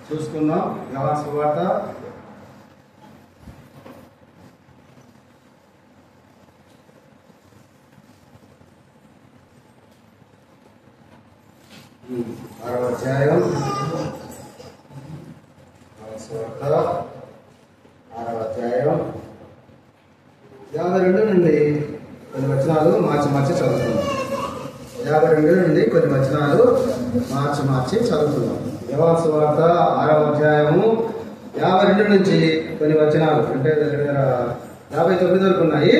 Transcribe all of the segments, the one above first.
చూసుకుందాం. యోహాను సువార్త 6వ అధ్యాయం. సువార్త 6వ అధ్యాయం 52 నుండి కొన్ని వచనాలు మార్చి చదువుతున్నాం. 52 నుండి కొన్ని వచనాలు మార్చి చదువుతున్నాం. యోహాను సువార్త 6వ అధ్యాయము 52 నుంచి కొన్ని వచనాలు అంటే దగ్గర 59 వరకు ఉన్నాయి.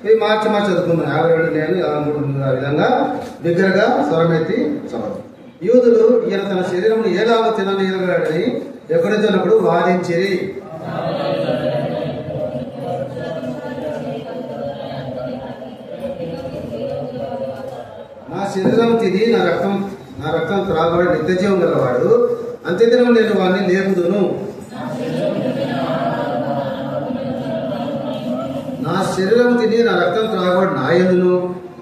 ఇవి మార్చి చదువుకున్నాం. 52 నేను 53 ఆ విధంగా దగ్గరగా స్వరమెత్తి చదువు. యూదులు ఈయన తన శరీరమును ఏలాగో తిననీయగలడని ఎక్కడిచ్చినప్పుడు వాదించిరి. నా శరీరం తిని నా రక్తం త్రాగబడి నిత్యజీవం గలవాడు, అంత్యదినం నేను వాడిని లేపుదును. నా శరీరం తిని నా రక్తం త్రాగబడి నా యందును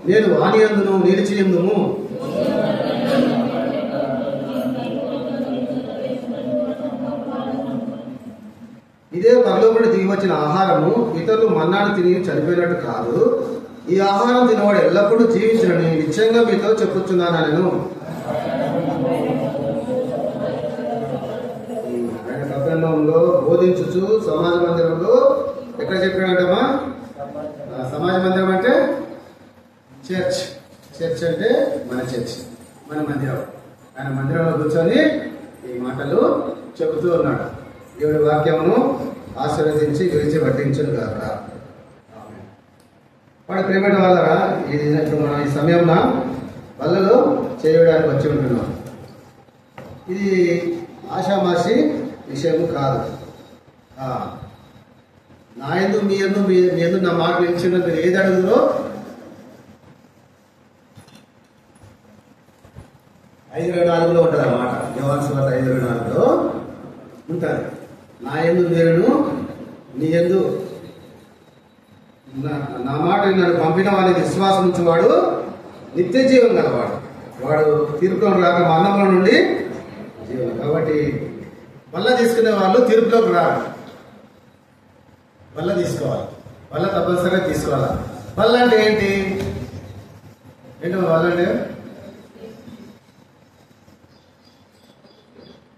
నేను వాని యందును నిలిచి యందును. ఇదే పరలోకమున దిగి వచ్చిన ఆహారము. ఇతరులు మన్నాను తిని చనిపోయినట్టు కాదు. ఈ ఆహారం తినవాడు ఎల్లప్పుడూ జీవించునని నిశ్చయంగా మీతో చెప్పుచున్నాను. నేను ఆయన కపెర్నహూములో బోధించుచు సమాజ మందిరంలో ఎక్కడ చెప్పాడంటమ్మా? సమాజ మందిరం అంటే చర్చ్ అంటే మన చర్చ్, మన మందిరం. ఆయన మందిరంలో కూర్చొని ఈ మాటలు చెబుతూ ఉన్నాడు. దేవుడి వాక్యమును ఆశీర్వదించి విరిచి పట్టించును కాక. వాడు ప్రేమటి వాళ్ళరా, ఇప్పుడు మనం ఈ సమయంలో వల్లలో చేయడానికి వచ్చి ఉంటున్నాం. ఇది ఆషామాషి విషయము కాదు. నా ఎందు మీ ఎందు నా మాట నిలిచిన మీరు ఏది అడుగుదో 5:24 ఉంటుంది అన్నమాట. యోహాను సువార్త 5:24 ఉంటుంది. నా ఎందు మీరును నీ ఎందు నా మాట నన్ను పంపిన వాడిని విశ్వాసం ఉంచేవాడు నిత్య జీవం గలవాడు. వాడు తీర్పులోకి రాక మరణంలో నుండి జీవం. కాబట్టి వల్ల తీసుకునే వాళ్ళు తీర్పులోకి రారు. వల్ల తీసుకోవాలి. వల్ల తప్పనిసరిగా తీసుకోవాలి. వల్ల అంటే ఏంటి వల్ల అంటే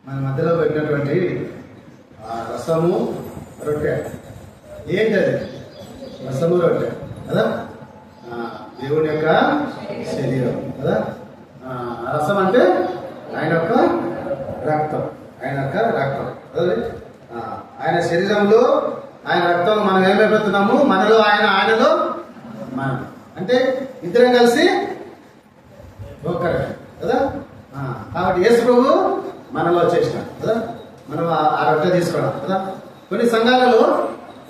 మన మధ్యలో పెట్టినటువంటి రసము రొట్టె. ఏంటది? రసము రొట్టె కదా, దేవుని యొక్క శరీరం కదా. రసం అంటే ఆయన యొక్క రక్తం, ఆయన శరీరంలో ఆయన రక్తం మనం ఏమైపోతున్నాము? మనలో ఆయన, ఆయనలో మనం. అంటే ఇద్దరం కలిసి ఒక్కరే కదా. కాబట్టి యేసు ప్రభు మనలో వచ్చేసినాడు కదా. మనం ఆ రొట్టె తీసుకోవడం కదా. కొన్ని సంఘాలలో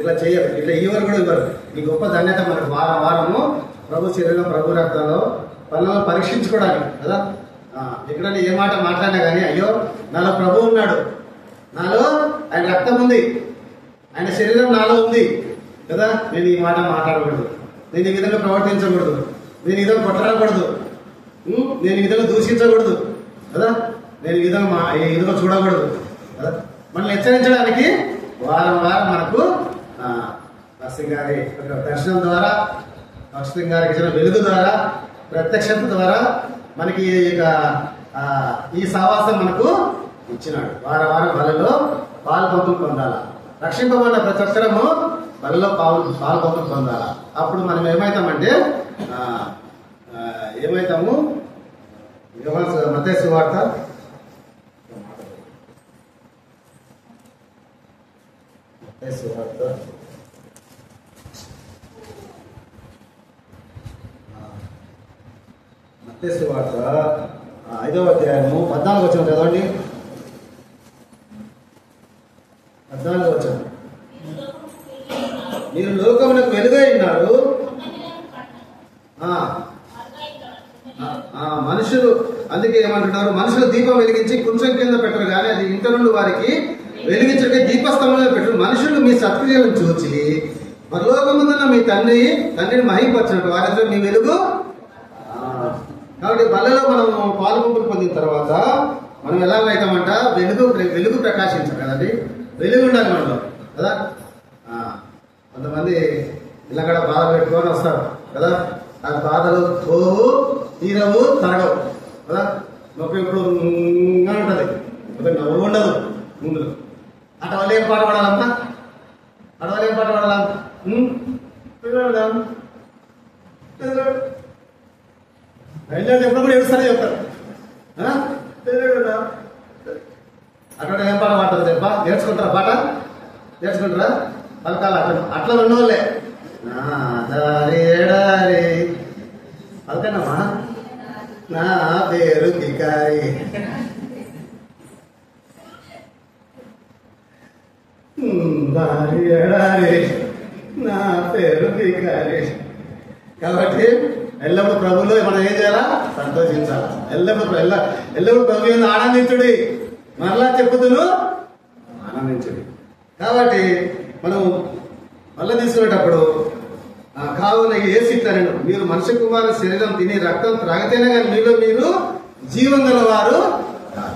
ఇలా చేయరు, ఇట్లా ఇవ్వరు కూడా ఇవ్వరు. ఈ గొప్ప ధన్యత మనకు వారము ప్రభు శరీరం, ప్రభు రక్తంలో పనులను పరీక్షించుకోవడానికి కదా. ఎక్కడైనా ఏ మాట మాట్లాడినా కానీ అయ్యో నాలో ప్రభు ఉన్నాడు, నాలో ఆయన రక్తం ఉంది, ఆయన శరీరం నాలో ఉంది కదా. నేను ఈ మాట మాట్లాడకూడదు, నేను ఈ విధంగా ప్రవర్తించకూడదు, నేను ఈ విధంగా కొట్లాడకూడదు, నేను ఈ విధంగా దూషించకూడదు కదా, నేను ఈ విధంగా చూడకూడదు కదా. మనల్ని హెచ్చరించడానికి వారం మనకు నర్సింగ్ గారి దర్శనం ద్వారా, నర్సింగ్ గారికి ఇచ్చిన వెలుగు ద్వారా, ప్రత్యక్షత ద్వారా మనకి ఈ సావాసం మనకు ఇచ్చినాడు. వారం వాళ్ళలో పాలు పంపులు పొందాలా. రక్షింపబడిన ప్రతి ఒక్కరము వాళ్ళలో పాలు పంపులు పొందాలా. అప్పుడు మనం ఏమవుతామంటే మత్తయి సువార్త 5వ అధ్యాయము 14 వచనం చదవండి. 14 వచనం. మీరు లోకమునకు వెలుగై ఉన్నారు. మనుషులు అందుకే ఏమంటున్నారు? మనుషులు దీపం వెలిగించి కొంచెం కింద పెట్టరు కానీ అది ఇంట నుండి వారికి వెలిగించకే దీపస్తంభంలో పెట్టరు. మనుషులు మీ సత్క్రియలను చూచి పరలోకముందున్న మీ తండ్రిని మహిమపరచినట్టు వారితో మీ వెలుగు. కాబట్టి బల్లలో మనం పాలు పంపులు పొందిన తర్వాత మనం ఎలా అవుతామంట, వెలుగు వెలుగు ప్రకాశించాలి కదండి, వెలుగు ఉండాలి మనలో కదా. కొంతమంది ఇలా కూడా బాధ పెట్టుకొని వస్తారు కదా, ఆ బాధలు పోవు, తీరవు, తరగవు కదా. నొప్పి ఇప్పుడు ఉంటుంది, నవ్వు ఉండదు ముందు. అటు వల్ల ఏం పాట పడాలమ్మా, అటు వల్ల ఏం పాట పడాలా, ఎప్పుడు కూడా ఏడుస్తానే చెప్తారు. అక్కడ ఏం పాట పాడతారు చెప్పా, నేర్చుకుంటారా పాట, నేర్చుకుంటారా పలకాల అట్లా ఉన్నోళ్ళే. పలకనమ్మా, నా పేరు భికారి, దారి ఎడారి, నా పేరు భికారి. కాబట్టి ఎల్లప్పుడు ప్రభులో మనం ఏం చేయాలా, సంతోషించాలి. ఎల్లప్పుడు ప్రభు ఏంది, ఆనందించుడి. మరలా చెప్పుదును ఆనందించుడి. కాబట్టి మనం మళ్ళీ తీసుకునేటప్పుడు కావున ఏసి ఇట్లా, మీరు మనుష్య కుమారు శరీరం తిని రక్తం త్రాగితేనే కానీ మీలో మీరు జీవం గల వారు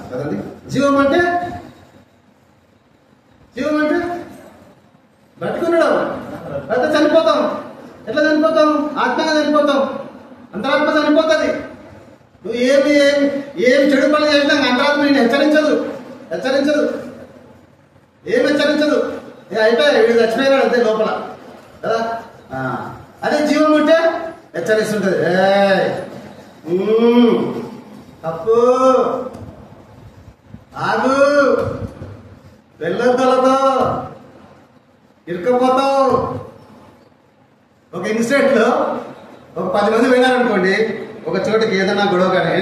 కదండి. జీవం అంటే బ్రతుకున్నాడు, అయితే చనిపోతాం. ఎట్లా చనిపోతాం, ఆత్మగా చనిపోతాం, అంతరాత్మ చనిపోతుంది. నువ్వు ఏమి చెడు పనులు చేసినా అంతరాత్మ నేను హెచ్చరించదు, ఏం హెచ్చరించదు. అయిపోయా, వీడు చచ్చిపోయినాడు అంతే లోపల కదా. అదే జీవం ఉంటే హెచ్చరిస్తుంటది, తప్పు, ఆగు, వెళ్ళొద్దలతో ఇరుకపోతావు. ఒక ఇన్సిడెంట్ లో ఒక 10 మంది పోయినారనుకోండి ఒక చోటుకి, ఏదైనా గొడవ కానీ,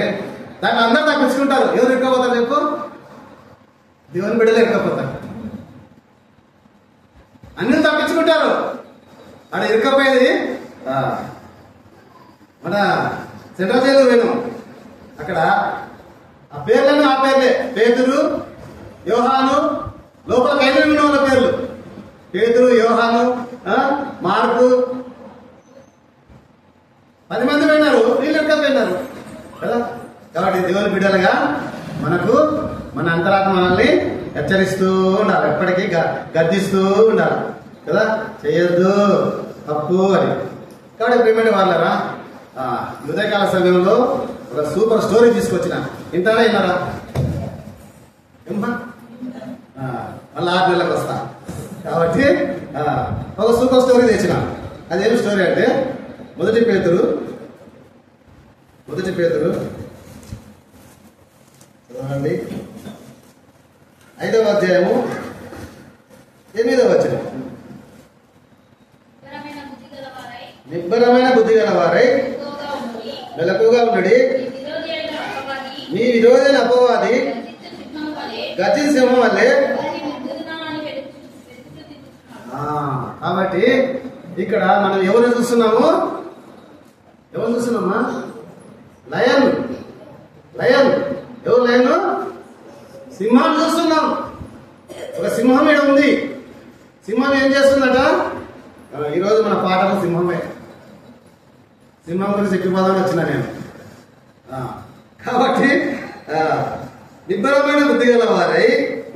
దాన్ని అందరూ తప్పించుకుంటారు. ఎవరు ఇరుకపోతారు చెప్పు, దేవుని బిడ్డలు ఇరుకపోతారు. అన్ని తప్పించుకుంటారు. అక్కడ ఇరుకపోయేది మన సెంట్రల్ జైలు పోయినాం. అక్కడ ఆ పేర్లను ఆ పేర్లే, పేతురు, యోహాను, లోపల ఖైదీలు ఉన్న వాళ్ళ పేర్లు పేతురు, యోహాను, మార్కు, 10 మంది పోయినారు, వీళ్ళు ఇరుకపోయినారు కదా. కాబట్టి దేవుని బిడ్డలుగా మనకు మన అంతరాత్మ మనల్ని హెచ్చరిస్తూ ఉండాలి, ఎప్పటికీ గద్దిస్తూ ఉండాలి కదా, చేయొద్దు తప్పు అని. కాబట్టి ప్రియమైన వాళ్ళరా, ఉదయకాల సమయంలో ఒక సూపర్ స్టోరీ తీసుకొచ్చిన, వింటారా విన్నారా? మళ్ళీ 6 నెలలకు వస్తా. కాబట్టి ఒక సూపర్ స్టోరీ తెచ్చిన. అదేమి స్టోరీ అంటే, మొదటి పేతురు చూడండి, 5వ అధ్యాయము 8వ వచనం. నిబ్బరమైన బుద్ధి గల వారై మెలకుగా ఉండుడి, మీ విరోధైన అపవాది గర్జించు సింహం వల్లే. కాబట్టి ఇక్కడ మనం ఎవరు చూస్తున్నాము, లయన్. ఎవరు లయన్? సింహాన్ని చూస్తున్నాం. ఒక సింహం ఇక్కడ ఉంది. సింహం ఏం చేస్తుందట? ఈరోజు మన పాటలో సింహమే. సింహం గురించి ఎక్కువదామని వచ్చిన నేను. కాబట్టి నిబ్బరమైన బుద్ధి గల వారై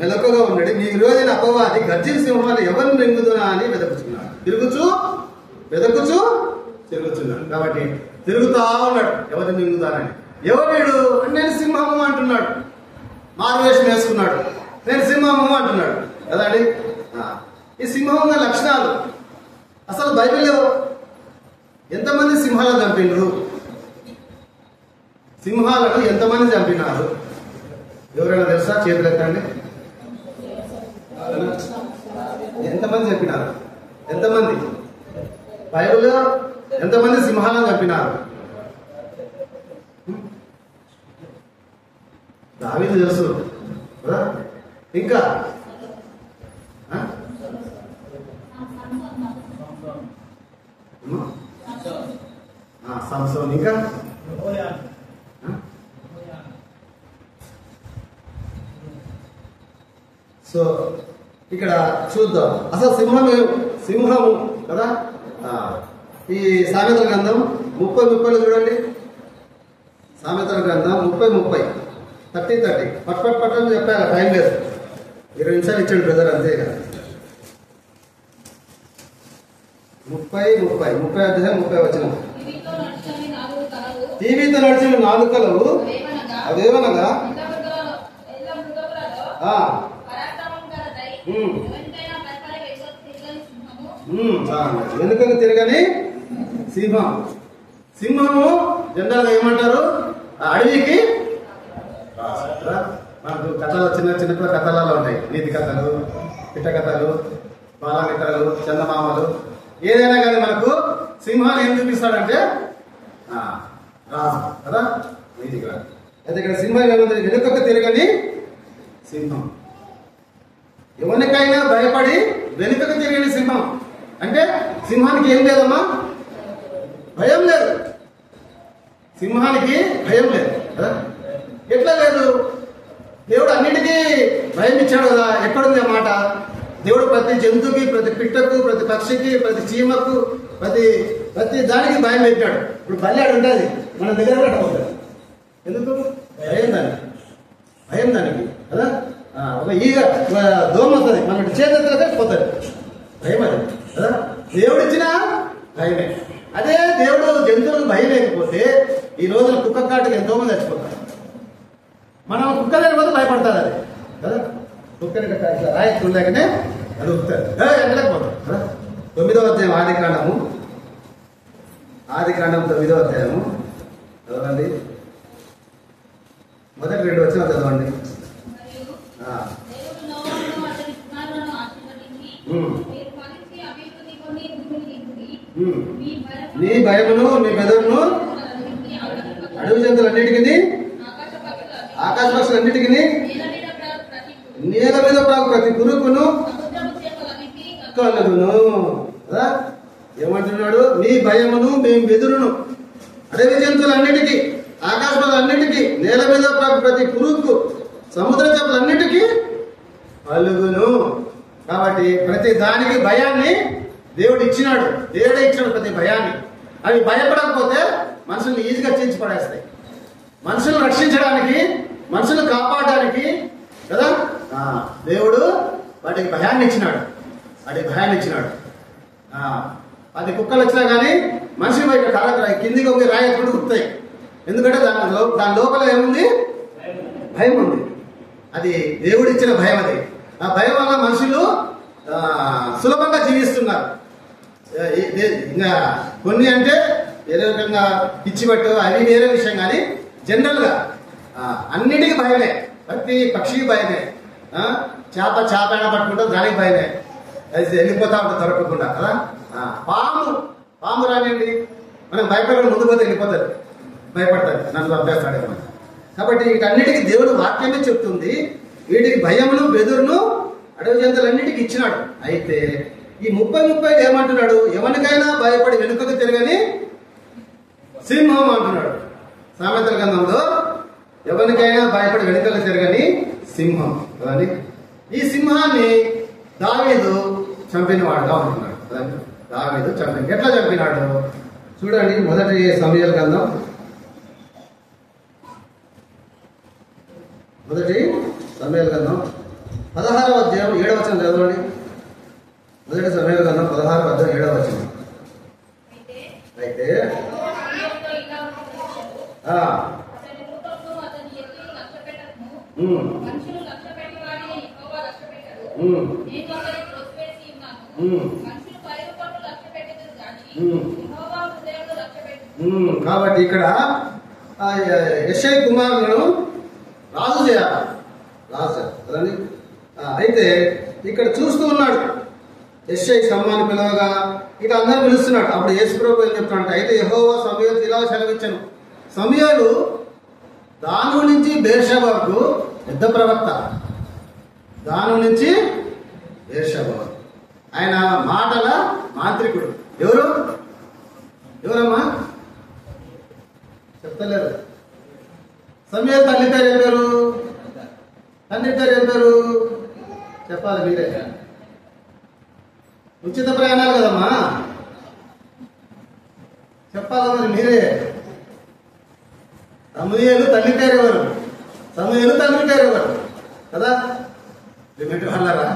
మెలకుగా ఉన్నాడు, మీ విరోధైన అపవాది గర్జించు సింహాన్ని ఎవరిని మింగుతున్నా అని వెదకుచున్నాడు. వెదకుచు తిరుగుతున్నాడు. కాబట్టి తిరుగుతా ఉన్నాడు, ఎవరిని మింగుతానని. ఎవరు? నేను సింహము అంటున్నాడు. మారువేషం వేసుకున్నాడు, నేను సింహము అంటున్నాడు కదండి. ఈ సింహం లక్షణాలు అసలు బైబిల్లో ఎంతమంది సింహాలను చంపినరు? సింహాలను ఎంతమంది చంపినారు? ఎవరైనా తెలుసా? చేతులు ఎత్తండి. ఎంతమంది చంపినారు? ఎంతమంది? బైబిల్లో ఎంతమంది సింహాలను చంపినారు? దావీదు తెలుసు కదా. ఇంకా సంవత్సరం, ఇంకా సో ఇక్కడ చూద్దాం అసలు సింహము కదా. ఈ సామెతల గ్రంథం 30:30 చూడండి. సామెతల గ్రంథం 30:30 30 పట్ అని చెప్పాను. టైం లేదు, 20 నిమిషాలు ఇచ్చాడు బ్రదర్, అంతే కదా. 30 అధ్యాయం 30 వచనం. టీవీతో నడిచిన 4 కలవు అవేమనగా వెనుకకు తిరగని సింహం. సింహము జనరల్ గా ఏమంటారు, అడవికి మనకు కథలు చిన్న కథలలో ఉంటాయి. నీతి కథలు, పిట్ట కథలు, బాలమిత్రలు, చందమామలు, ఏదైనా కానీ మనకు సింహాన్ని ఏం చూపిస్తాడంటే రాజు కదా, నీతిగా. అయితే ఇక్కడ సింహం ఏముంది, వెనుకకు తిరగని సింహం. ఎవరికైనా భయపడి వెనుకకు తిరిగిన సింహం అంటే సింహానికి ఏం లేదమ్మా, భయం లేదు. సింహానికి భయం లేదు కదా. ఎట్లా లేదు, దేవుడు అన్నిటికీ భయం ఇచ్చాడు కదా. ఎక్కడుంది ఆ మాట? దేవుడు ప్రతి జంతువుకి, ప్రతి పిట్టకు, ప్రతి పక్షికి, ప్రతి చీమకు, ప్రతి దానికి భయం పెట్టాడు. ఇప్పుడు బల్లాడు ఉంటుంది మన దగ్గర కూడా ఉంటుంది. ఎందుకు? భయం దానికి కదా. ఒక ఈగ దోమ వస్తుంది మన చేతులకే పోతుంది, భయం అది కదా. దేవుడు ఇచ్చిన భయమే. అదే దేవుడు జంతువులకు భయం లేకపోతే ఈ రోజున కుక్క కాటుకు ఎంతో మంది చచ్చిపోతారు. మనం కుక్క లేకపోతే భయపడతారు అది కదా. కుక్కని రాయకుండానే అది ఉక్కుతారు, వెళ్ళకపోతారు కదా. 9వ అధ్యాయం ఆదికాండము 9వ అధ్యాయము చదవండి. మొదటి 2 వచనాలు చదవండి. నీ భయమును నీ బెదరును అడవి జంతువులన్నిటికీ, ఆకాశ పక్షులన్నిటికీ, నేల మీద ప్రాకు ప్రతి పురుగును కలుగును. ఏమంటున్నాడు? నీ భయమును మీ బెదురును అడవి జంతువులన్నిటికీ, ఆకాశ పక్షులన్నిటికీ, నేల మీద ప్రాకు ప్రతి పురుగుకు, సముద్ర చేపలన్నిటికీ కలుగును. కాబట్టి ప్రతి దానికి భయాన్ని దేవుడు ఇచ్చినాడు. దేవుడే ఇచ్చినాడు ప్రతి భయాన్ని. అవి భయపడకపోతే మనుషుల్ని ఈజీగా చీల్చి పడేస్తాయి. మనుషులను రక్షించడానికి, మనుషులను కాపాడడానికి కదా దేవుడు వాటికి భయాన్ని ఇచ్చినాడు. అది కుక్కలు వచ్చినా కానీ మనిషి బయట కాళ్ళ కిందికి ఒక రాయి ఎప్పుడు గుర్తాయి. ఎందుకంటే దాని లోపల ఏముంది? భయం ఉంది. అది దేవుడు ఇచ్చిన భయం. అది ఆ భయం వల్ల మనుషులు సులభంగా జీవిస్తున్నారు. ఇంకా కొన్ని అంటే ఏదో రకంగా పిచ్చిపట్టు అవి వేరే విషయం, కానీ జనరల్ గా అన్నిటికీ భయమే. ప్రతి పక్షికి భయమే. చేప పట్టుకుంటే దానికి భయమే, అది వెళ్ళిపోతా ఉంటుంది దొరకకుండా కదా. పాము రానియండి, మనం భయపడకుండా ముందు పోతే వెళ్ళిపోతుంది, భయపడుతుంది, నన్ను చంపేస్తాడేమో. కాబట్టి వీటన్నిటికీ దేవుడు వాక్యమే చెప్తుంది. వీటికి భయమును బెదురును అడవి జంతువులన్నిటికీ ఇచ్చినాడు. అయితే ఈ 30 ఏమంటున్నాడు? ఎవరికైనా భయపడి వెనుకకు తిరగని సింహం అంటున్నాడు. సామెతల గ్రంథంలో ఎవరికైనా భయపడి వెనుకకు తిరగని సింహం కదండి. ఈ సింహాన్ని దావీదు చంపినవాడుగా ఉంటున్నాడు కదండి. దావీదు ఎట్లా చంపినాడు చూడండి. మొదటి సమూయేలు గ్రంథం 16వ అధ్యాయం 7వ వచనం చదవండి. మొదటి సమూయేలు గ్రంథం 16వ అధ్యాయం 7వ వచనం. అయితే కాబట్టి ఇక్కడ యెషై కుమారులను రాజు చేయాలి కదండి. అయితే ఇక్కడ చూస్తూ ఉన్నాడు యెషై స్తంభాన్ని పిలవగా ఇక అందరూ పిలుస్తున్నాడు. అప్పుడు యేసు ప్రభువు ఏం చెప్తున్నాడు? అయితే యెహోవా సమూయేలుతో ఇలా సెలవిచ్చాను. సమూయేలు దాను నుంచి బేర్షెబాకు పెద్ద ప్రవక్త, దాను నుంచి బేర్షెబాకు ఆయన మాటల మాంత్రికుడు. ఎవరమ్మా చెప్తలేరు. సమూయేలు తండ్రి పేరు ఏం పేరు చెప్పాలి మీరే. ఉచిత ప్రయాణాలు కదమ్మా, చెప్పాలి మరి మీరే. సమూయేలు తల్లి పేరు ఎవరు? సమూయేలు తండ్రి పేరు ఎవరు కదా? లిమిట్ వాళ్ళరా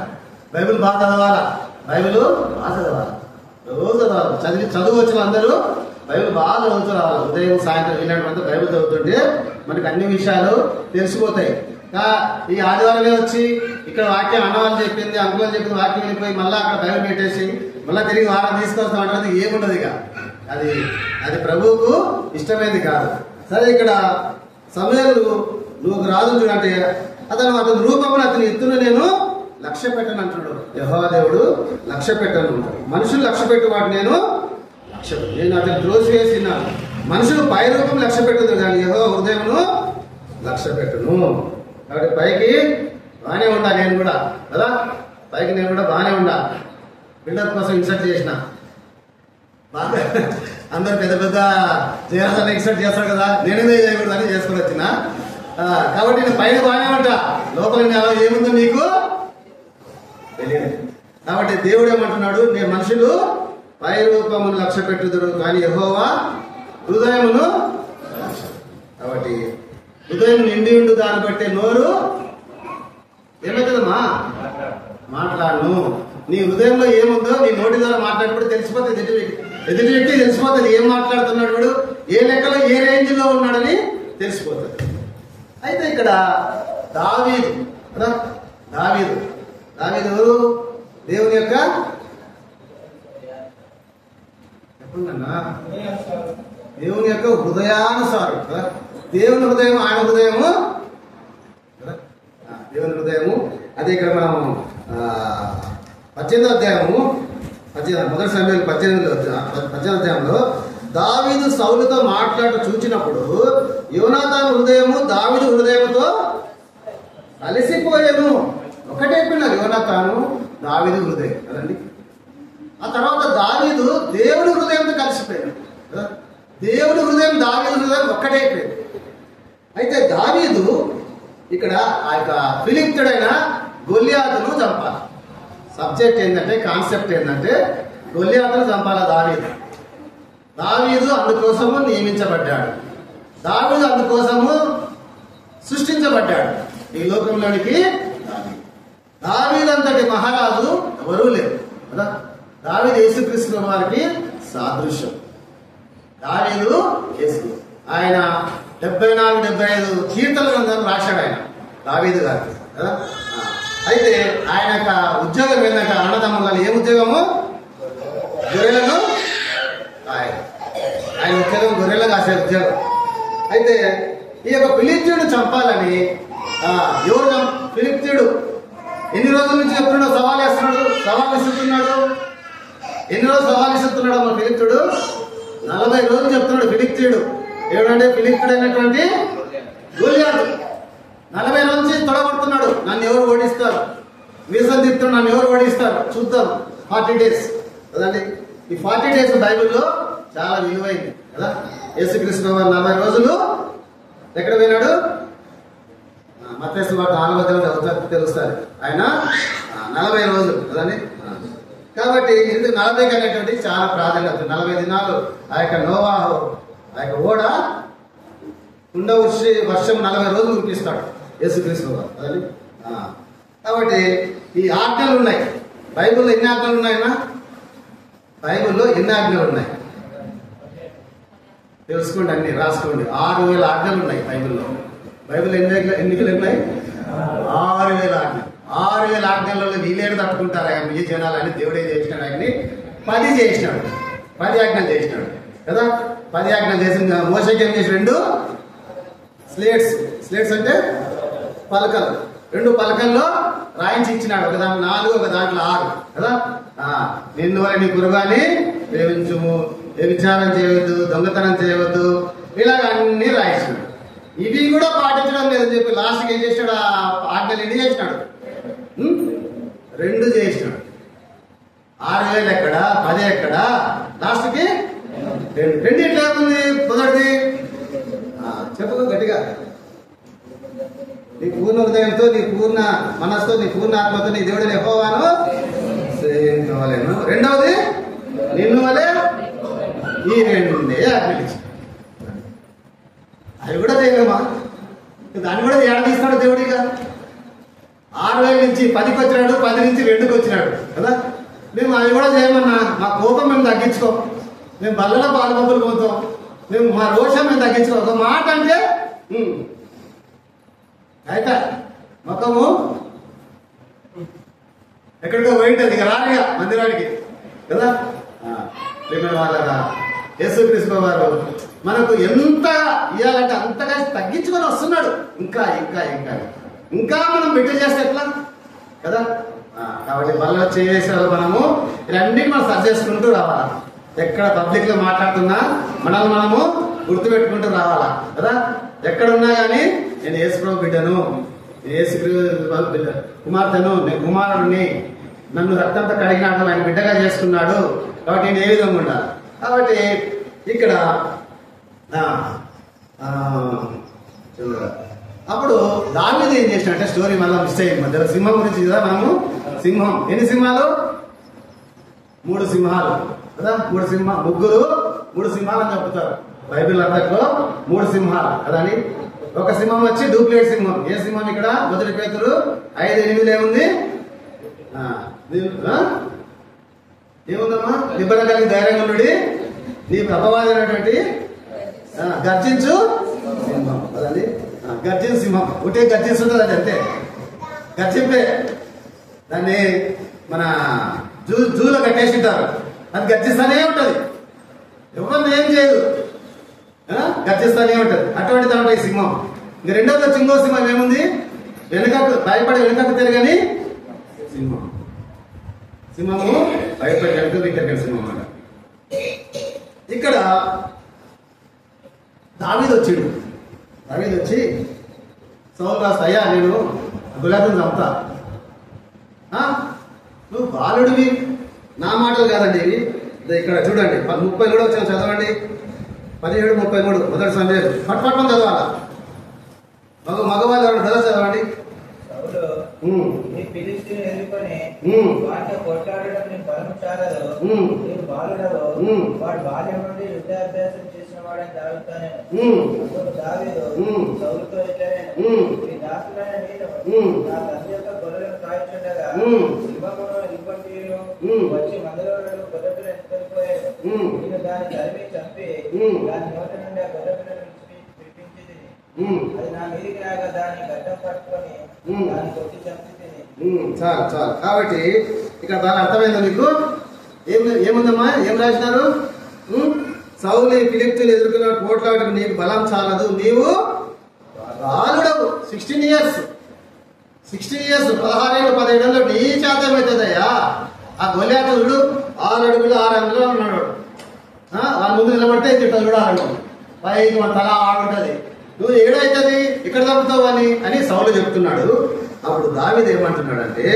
బైబిల్ బాగా చదవాలా, బైబిల్ బాగా చదవాలి, రోజు చదవాలి. చదువు వచ్చిన అందరూ బైబిల్ బాగా చదువుతూ రావాలి. ఉదయం సాయంత్రం వెళ్ళినటువంటి బైబిల్ చదువుతుంటే మనకు అన్ని విషయాలు తెలిసిపోతాయి. ఈ ఆదివారమే వచ్చి ఇక్కడ వాక్యం అన్నవాళ్ళు చెప్పింది, అంకులు చెప్పింది వాక్యం వెళ్ళిపోయి మళ్ళీ అక్కడ బైబిల్ పెట్టేసి మళ్ళీ తిరిగి వారం తీసుకొస్తామంటే ఏముండదు. ఇక అది ప్రభువుకు ఇష్టమైంది కాదు. సరే, ఇక్కడ సమూయేలు నువ్వు రాజు చూడంటే అతని రూపమును అతని ఎత్తును నేను లక్ష్య పెట్టను అంటున్నాడు. యెహోవా దేవుడు లక్ష్య పెట్టను. మనుషులు లక్ష్య పెట్టు వాటి నేను అతను త్రోసివేసిన మనుషులు పై రూపం లక్ష్య పెట్టదు కానీ యెహోవా హృదయమును లక్ష్య పెట్టును. కాబట్టి పైకి బాగానే ఉండా, నేను కూడా కదా, పైకి నేను కూడా బాగానే ఉండా. బిల్డప్ కోసం ఇన్సర్ట్ చేసిన బాగా అందరు పెద్ద పెద్ద చేయాలని ఇన్సర్ట్ చేస్తారు కదా, నేనేదే చేయకూడదు అని చేసుకుని వచ్చిన. కాబట్టి నేను పైన బాగానే ఉంటా, లోపల ఏముందో మీకు తెలియదు. కాబట్టి దేవుడు ఏమంటున్నాడు, నేను మనుషులు పై రూపమును లక్ష్య పెట్టుదురు కానీ యెహోవా హృదయమును. కాబట్టి హృదయం నిండి ఉండు, దాన్ని బట్టే నోరు ఏమవుతుందమ్మా మాట్లాడను. నీ హృదయంలో ఏముందో నీ నోటి ద్వారా మాట్లాడినప్పుడు తెలిసిపోతుంది, ఎదుటి వ్యక్తి తెలిసిపోతుంది ఏం మాట్లాడుతున్నాడు, వాడు ఏ లెక్కలో ఏ రేంజ్ లో ఉన్నాడని తెలిసిపోతుంది. అయితే ఇక్కడ దావీదు కదా, దావీదు ఎవరు? దేవుని యొక్క దేవుని యొక్క హృదయానుసారం కదా. దేవుని హృదయం ఆయన హృదయము కదా, దేవుని హృదయము. అదే ఇక్కడ మనము 18వ అధ్యాయము మొదటి సమయంలో 18వ అధ్యాయంలో దావీదు సౌలుతో మాట్లాడుతూ చూచినప్పుడు యోనాతాను హృదయము దావీదు హృదయముతో కలిసిపోయాను. ఒకటే పిల్లలు యోనాతాను దావీదు హృదయం కదండి. ఆ తర్వాత దావీదు దేవుడి హృదయంతో కలిసిపోయాడు. దేవుడి హృదయం దావీదు హృదయం ఒక్కటైపోయింది. అయితే దావీదు ఇక్కడ ఆ యొక్క ఫిలిష్తీయుడైన గొల్లియాతును చంపాలి. సబ్జెక్ట్ ఏంటంటే, కాన్సెప్ట్ ఏంటంటే గొల్లియాతును చంపాల దావీదు అందుకోసము నియమించబడ్డాడు. దావీదు అందుకోసము సృష్టించబడ్డాడు ఈ లోకంలోనికి. దావీదు అంతటి మహారాజు ఎవరూ లేరు కదా. దావీదు యేసుక్రీస్తు వారికి సాదృశ్యం. దావీదు యేసు ఆయన 74-75 కీర్తన గ్రంథాలు రాశాడు ఆయన దావీదు గారు కదా. అయితే ఆయన యొక్క ఉద్యోగం ఏంటంటే అన్నదమ్ములలో ఏ ఉద్యోగము? గొర్రెలను ఆయన ఉద్యోగం గొర్రెలు కాసే ఉద్యోగం. అయితే ఈ యొక్క ఫిలిష్తీయుడు చంపాలని ఎవరు ఫిలిష్తీయుడు ఎన్ని రోజుల నుంచి చెప్తున్నాడు, సవాల్ ఇస్తున్నాడు. ఎన్ని రోజులు సవాల్ ఇస్తున్నాడు మన ఫిలిష్తీయుడు? 40 రోజులు చెప్తున్నాడు ఫిలిష్తీయుడు. ఏమంటే ఫిలిష్తీయుడు అయినటువంటి గొల్లియాతు 40 రోజుల నుంచి తొడగొడుతున్నాడు. నన్ను ఎవరు ఓడిస్తారు, మీసం తిప్పుతున్నాడు, నన్ను ఎవరు ఓడిస్తారు చూద్దాం. 40 days కదండి. ఈ 40 days బైబిల్లో చాలా విలువైంది కదా. యేసుక్రీస్తు 40 రోజులు ఎక్కడ పోయినాడు? మత్తయి సువార్త 4వ అధ్యాయం తెలుస్తుంది. ఆయన 40 రోజులు కదండి. కాబట్టి ఇందుకు 40 అనేటువంటి చాలా ప్రాధాన్యత. 40 దినాలు ఆ యొక్క నోవాహు ఆ యొక్క ఓడ కుండ వర్షం 40 రోజులు కురిపిస్తాడు యేసుక్రీస్తు కదండి. కాబట్టి ఈ ఆజ్ఞలు ఉన్నాయి బైబిల్లో. ఎన్ని ఆజ్ఞలు ఉన్నాయన్నా? బైబిల్లో ఎన్ని ఆజ్ఞలు ఉన్నాయి తెలుసుకోండి, అన్ని రాసుకోండి. 6000 ఆజ్ఞలు ఉన్నాయి బైబిల్లో. బైబిల్ ఎన్నికలు ఉన్నాయి? 6000 ఆజ్ఞలు. 6000 ఆజ్ఞలలో వీళ్ళేడు తట్టుకుంటారు ఆయన మీ జనాలు అని. దేవుడు ఏం చేసినాడు? ఆయన్ని 10 చేసినాడు. 10 ఆజ్ఞలు చేసినాడు కదా. 10 ఆజ్ఞలు చేసిన మోషేకి ఏం చేసి 2 స్లేట్స్ అంటే పలకలు, 2 పలకల్లో రాయించి ఇచ్చినాడు. ఒక దాంట్లో 4, ఒక దాంట్లో 6 కదా. నిన్ను నీ గురుగాని ప్రేమించుము, వ్యభిచారం చేయవద్దు, దొంగతనం చేయవద్దు, ఇలాగ అన్ని రాయించినాడు. ఇవి కూడా పాటించడం లేదని చెప్పి లాస్ట్కి ఏం చేసినాడు? ఆ ఆజ్ఞలు ఎన్ని చేసినాడు? 2 చేసినాడు. 6000 ఎక్కడ, 10 ఎక్కడ, లాస్ట్కి 2 ఎట్లా ఉంది? మొదటిది చెప్పు గట్టిగా. నీ పూర్ణ హృదయంతో, నీ పూర్ణ మనస్సుతో, నీ పూర్ణ ఆత్మతో నీ దేవుడిని యెహోవాను సేవించవలెను. రెండవది నిన్ను వలె. ఈ 2 ఆజ్ఞలు ఇచ్చి అవి కూడా చేయలేమా? దాన్ని కూడా ఏడదీస్తాడు దేవుడిగా. 6,000 నుంచి 10కి వచ్చినాడు, 10 నుంచి 2కి వచ్చినాడు కదా. మేము అవి కూడా చేయమన్నా, మా కోపం మేము తగ్గించుకో, మేము బల్లలో పాలపప్పులు పోతాం, మేము మా రోషం మేము తగ్గించుకో. ఒక మాట అంటే అయితే మొత్తము ఎక్కడికో పోయింటది, ఇక రానిగా మందిరానికి కదా. వాళ్ళగా యేసుక్రీస్తు వారు మనకు ఎంత ఇవ్వాలంటే అంతగా తగ్గించుకొని వస్తున్నాడు. ఇంకా ఇంకా ఇంకా ఇంకా మనం బిడ్డ చేస్తే ఎట్లా కదా. కాబట్టి బల్ల చేసేసారు. మనము ఇవన్నీ మనం సర్చ్ చేసుకుంటూ రావాలా. ఎక్కడ పబ్లిక్ లో మాట్లాడుతున్నా మనల్ని మనము గుర్తుపెట్టుకుంటూ రావాలా కదా. ఎక్కడున్నా కానీ నేను యేసుప్రభు బిడ్డను, యేసుక్రీస్తు కుమార్తెను, నేను కుమారుడిని, నన్ను రక్తంతో కడిగినాడు, ఆయన బిడ్డగా చేసుకున్నాడు. కాబట్టి నేను ఏ విధంగా ఉండాలి. కాబట్టి ఇక్కడ అప్పుడు దావీదు ఏం చేసినట్టే స్టోరీ మళ్ళీ మిస్ అయ్యింది మధ్యలో. సింహం గురించి కదా మనము. సింహం ఎన్ని సింహాలు? 3 సింహాలు కదా. 3 సింహాలు అని చెప్తారు బైబిల్ అంతట్లో. 3 సింహాలు కదా అని. ఒక సింహం వచ్చి డూప్లికేట్ సింహం. ఏ సింహం ఇక్కడ? మొదటి పేతురు 5:8 ఏముంది? ఏముందమ్మా? నిబ్బర కలిగి ధైర్యంగా ఉండి నీకు అపవాదమైనటువంటి గర్జించు సింహం కదండి. గర్జించు సింహం ఒకటే గర్జిస్తుంటుంది, అది అంతే గర్జింపే. దాన్ని మన జూలో కట్టేసింటారు, అది గర్జిస్తానే ఉంటది, ఎవరిని ఏం చేయదు, గర్జిస్తానే ఉంటది. అటువంటి దాంట్లో ఈ సింహం. ఇంక రెండోది ఇంకో సింహం ఏముంది? వెనుకకు భయపడి వెనుకకు తిరగని సింహం. సింహము భయపడి వెనుక తిరగని సింహం అన్నమాట. ఇక్కడ దావీదు వచ్చి సౌలు రాస్తా, అయ్యా నేను గులాబీని చంపుతా, నువ్వు బాలుడివి, నా మాటలు కాదండి ఇవి. ఇక్కడ చూడండి 30 కూడా వచ్చాను, చదవండి. 17:33 మొదటి సందేశం పట్టుపట్టుకొని చదవాలా. మగవాళ్ళు కదా చదవండి. వచ్చి మందులో గొర్రెపిల్లని ఎత్తుకెళ్ళిపోయాడు. నేను దాన్ని తరిమి చంపి దాని నోట నుండి ఆ గొర్రెపిల్లని పిలిపించి అది నా మీదికి రాగా దాన్ని గడ్డం పట్టుకొని దాన్ని కొట్టి చంపి తిని. చాలు. కాబట్టి ఇక్కడ దాని అర్థమైందా మీకు? ఏముందమ్మా? ఏం రాసినారు? సౌలు ఫిలిప్తీయులు ఎదుర్కొన్న పోట్లాటకు నీకు బలం చాలదు, నీవు బాలుడవు. 16 ఇయర్స్ 16 17 ఏళ్ళు నీ చేత ఏమవుతుందయ్యా? ఆ గొల్యాతుడు 6 అడుగులు 6 అంగుళాలు ఉన్నాడు. వాళ్ళ ముందు నిలబడితే తిట్టదు కూడా 6 అడుగులు పైకి మన తల ఆడుంటది. నువ్వు ఏడవుతుంది ఇక్కడ తప్పుతావు అని సౌలు చెప్తున్నాడు. అప్పుడు దావీదు ఏమంటున్నాడంటే,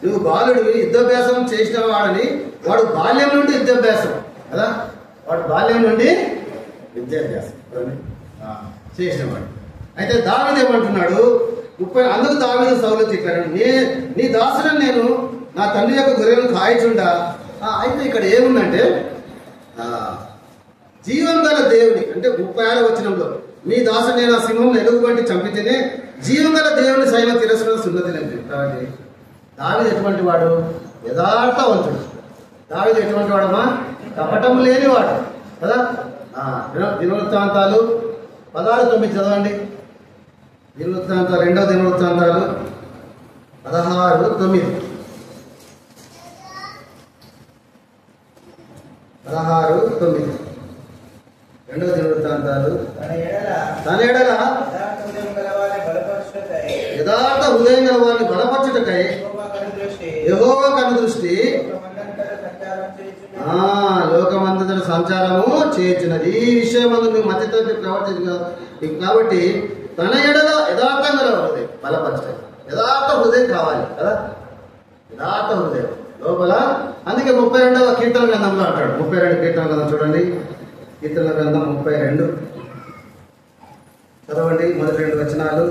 నువ్వు బాలుడివి, యుద్ధాభ్యాసం చేసిన వాడని. వాడు బాల్యం నుండి యుద్ధాభ్యాసం కదా, వాడు బాల్యం నుండి విద్యాభ్యాసం చేసినవాడు. అయితే దావీదు ఏమంటున్నాడు? అందుకు దావీదు సౌలు చెప్పాడు, నీ దాసులను నేను నా తండ్రి యొక్క గొర్రెలను కాయచుండా. అయితే ఇక్కడ ఏముందంటే, జీవం గల దేవుని అంటే 36వ వచనంలో, మీ దాసుని నేను ఆ సింహం ఎలుగుబంటి చంపితేనే జీవం గల దేవుని సైన్యం తిరస్కరణ సున్నతి లేదు. కాబట్టి దావీదు ఎటువంటి వాడు? యథార్థవంతుడు. దావీదు ఎటువంటి వాడమ్మా? కపటం లేనివాడు కదా. దినవృత్తాంతాలు 16:9 చదవండి. దినవృత్తాంతాలు 2వ దినవృత్తాంతాలు 16:9. 16:9 2వ దినవృత్తాంతాలు. తన ఎడల యథార్థ హృదయం గల వారిని బలపరచుటకై యెహోవా కనుదృష్టి లోకమంతటా సంచారము చేయుచున్నది. ఈ విషయమందు నువ్వు మతితో ప్రవర్తించు. కాబట్టి తన ఎడల యథార్థం గల హృదయం బలపరచడం. యథార్థ హృదయం కావాలి కదా, యథార్థ హృదయం లోపల. అందుకే 32వ కీర్తన గ్రంథంలో అంటాడు. 32 కీర్తన గ్రంథం చూడండి. కీర్తన గ్రంథం 32 చదవండి. మొదటి 2 వచనాలు.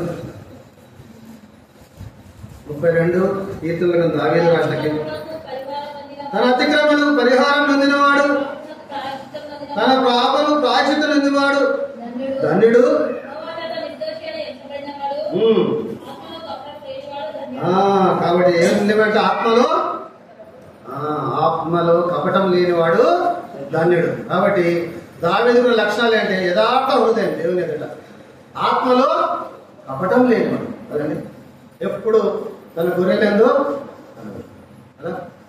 32 కీర్తన గ్రంథం దావీదు రాసిన తన అతిక్రమణకు పరిహారం పొందినవాడు, తన పాపము ప్రాయశ్చిత్తం పొందినవాడు ధన్యుడు. కాబట్టి ఏం లేవంటే ఆత్మలో కపటం లేనివాడు ధన్యుడు. కాబట్టి దావీదు లక్షణాలు అంటే యథార్థ హృదయం దేవుని ఎదుట, ఆత్మలో కపటం లేనివాడు కదండి. ఎప్పుడు తన గొర్రెలందు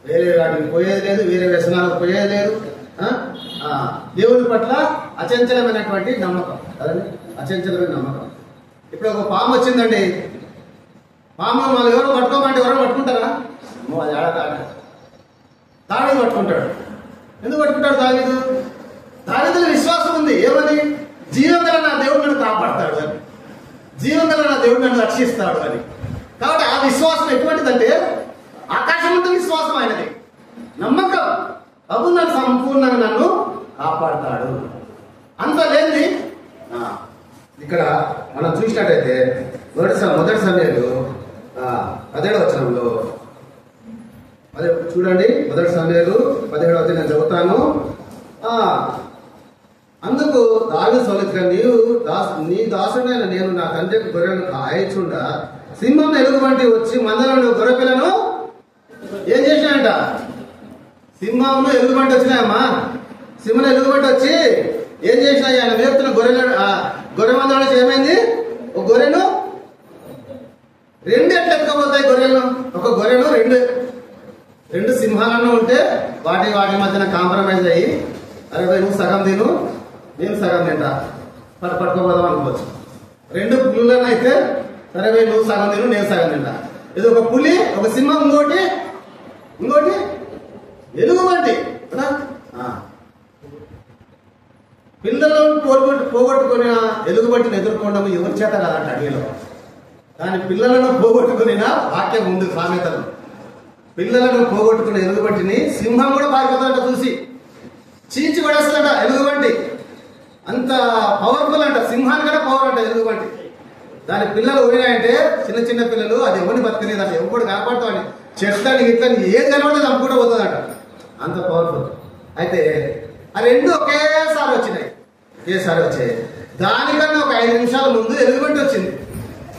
వేరే వాటికి పోయేది లేదు, వేరే వ్యసనాలకు పోయేది లేదు. దేవుని పట్ల అచంచలమైనటువంటి నమ్మకం కదండి, అచంచలమైన నమ్మకం. ఇప్పుడు ఒక పాము వచ్చిందండి, పాము వాళ్ళు ఎవరో పట్టుకోమంటే ఎవరో పట్టుకుంటారా? అది దావీదు పట్టుకుంటాడు. ఎందుకు పట్టుకుంటాడు దావీదు? దావీదులో విశ్వాసం ఉంది. ఏమని? జీవం గల నా దేవుడు నన్ను కాపాడతాడు అని, జీవం గల నా దేవుడు నన్ను రక్షిస్తాడు అని. కాబట్టి ఆ విశ్వాసం ఎటువంటిదంటే ఆకాశమంత విశ్వాసం ఆయనది, నమ్మకం. అవు నన్ను సంపూర్ణంగా నన్ను కాపాడతాడు. అంత లేని ఇక్కడ మనం చూసినట్టయితే మొదటి సమయాలు 17వ వచనంలో అదే చూడండి. మొదటి సమయాలు 17వ వచనం నేను చదువుతాను. అందుకు దావీదు సౌలుగా, నీ దాసుడైన నేను నా తండ్రికి గొర్రెలను కాయచుండా సింహం ఎలుగుబంటి వచ్చి మందలను గొర్రె పిల్లను ఏం చేసినాయంట? సింహంలో ఎలుగుబంటి వచ్చినాయమ్మా. సింహం ఎలుగుబంటి వచ్చి ఏం చేసినాయి? ఆయన మేపుతున్న గొర్రె మందల నుంచి ఏమైంది? ఒక గొర్రెను రెండు ఎట్లా ఎత్తుకపోతాయి గొర్రెలను? ఒక గొర్రెను రెండు సింహాలను ఉంటే వాటి మధ్యన కాంప్రమైజ్ అయ్యి, అరే నువ్వు సగం తిను నేను సగం తింటా పట్టుకోపోదాం అనుకోవచ్చు. రెండు పులులను అయితే సరే నువ్వు సగం తిను నేను సగం తింటా. ఇది ఒక పులి, ఒక సింహం, ఇంకోటి ఎలుగుబంటి కదా. పిల్లలను పోగొట్టుకుని ఎలుగుబంటిని ఎదుర్కోవడం ఎవరి చేత కాదంట అడిగిలో. కానీ పిల్లలను పోగొట్టుకుని వాక్యం ఉంది సామెతలు. పిల్లలను పోగొట్టుకున్న ఎలుగుబంటిని సింహం కూడా పారిపోతుందంట, చూసి చీల్చి పడేస్తుందంట ఎలుగుబంటి. అంత పవర్ఫుల్ అంట, సింహాన్ని కూడా పవర్ అంట ఎలుగుబంటి. దాని పిల్లలు ఊరినాయంటే చిన్న చిన్న పిల్లలు, అది ఎవరిని బతకలేదు అంట, ఎవరు కనపడతామని చెట్లని ఇట్లని ఏది కనబడితే చంపుకుంటూ పోతుందంట, అంత పవర్ఫుల్. అయితే ఆ రెండు ఒకేసారి వచ్చాయి. దానికన్నా ఒక 5 నిమిషాల ముందు ఎలుగుబంటి వచ్చింది.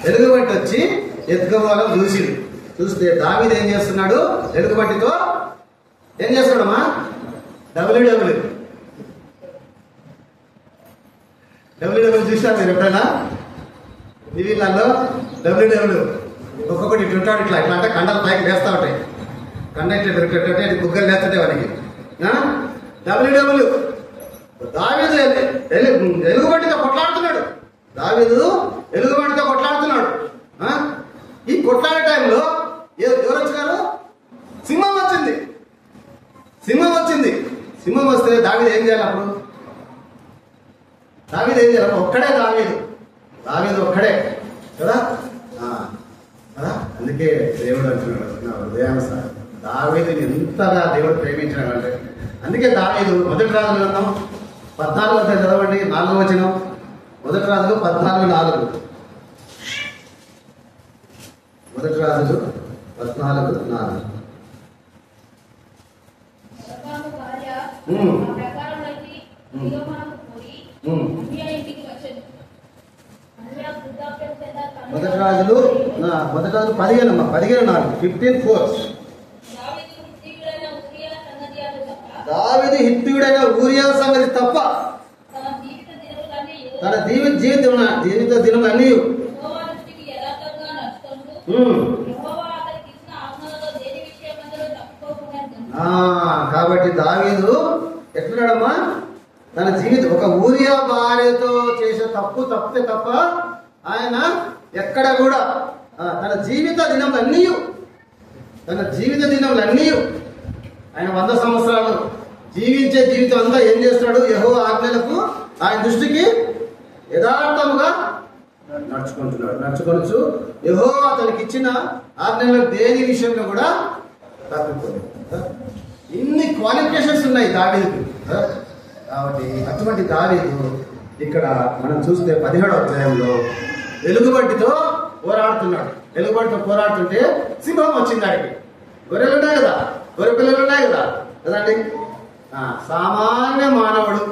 ఎలుగుబంటి వచ్చి ఎత్తుకోవాలని చూస్తే దావీదు ఏం చేస్తున్నాడు? ఎలుగుబంటితో ఏం చేస్తున్నాడమ్మా? డబ్ల్యూడబ్ల్యూ చూసినా మీరు ఎప్పుడైనా టీవీలలో? డబ్ల్యూడబ్ల్యూ ఒక్కొక్కటి ఇట్లా ఉంటాడు, ఇట్లా అంటే కండలు పైకి లేస్తూ ఉంటాయి, కండ ఇట్లా గుగ్గలు లేస్తుంటాయి వానికి. డబ్ల్యూడబ్ల్యూ దావీదు ఎలుగుబంటితో కొట్లాడుతున్నాడు. ఈ కొట్లాడే టైంలో ఎవరు వచ్చినారు? సింహం వచ్చింది. సింహం వస్తే దావీదు ఏం చేయాలి? అప్పుడు దావీదు ఏం చేయాలి? ఒక్కడే దావీదు ఒక్కడే కదా. అందుకే దేవుడు అంటున్నాడు నా హృదయానుసారం దావీదుని ఎంతగా దేవుడు ప్రేమించాడంటే, అందుకే దావీదు మొదటి రాజులు ఉన్నాం 14 చదవండి, 4వ వచనం. మొదటి రాజులు 14:4. మొదటి రాజులు 14:4. మొదటి రాజులు 15:4. 15:4. దావీదు హిత్తీయుడైన ఊరియా సంగతి తప్ప తన జీవిత దినములన్నీ కాబట్టి దావీదు ఎట్లున్నాడమ్మా? తన జీవితం ఒక ఊరియా భార్యతో చేసే తప్పితే తప్ప ఆయన ఎక్కడ కూడా తన జీవిత దినములన్నీ ఆయన 100 సంవత్సరాలు జీవించే జీవితం అంతా ఏం చేస్తున్నాడు? యెహోవా ఆజ్ఞలకు ఆయన దృష్టికి యథార్థముగా నడుచుకొనొచ్చు. యెహోవా అతనికి ఇచ్చిన ఆజ్ఞలకు దేని విషయంలో కూడా తప్పిపోలేదు. ఇన్ని క్వాలిఫికేషన్స్ ఉన్నాయి దావీదుకు. కాబట్టి అటువంటి దావీదు ఇక్కడ మనం చూస్తే 17వ అధ్యాయంలో ఎలుగుబంటితో పోరాడుతుంటే సింహం వచ్చింది. ఆడికి గొర్రెలు ఉన్నాయి కదా, గొర్రె పిల్లలు ఉన్నాయి కదండి. సామాన్య మానవుడు,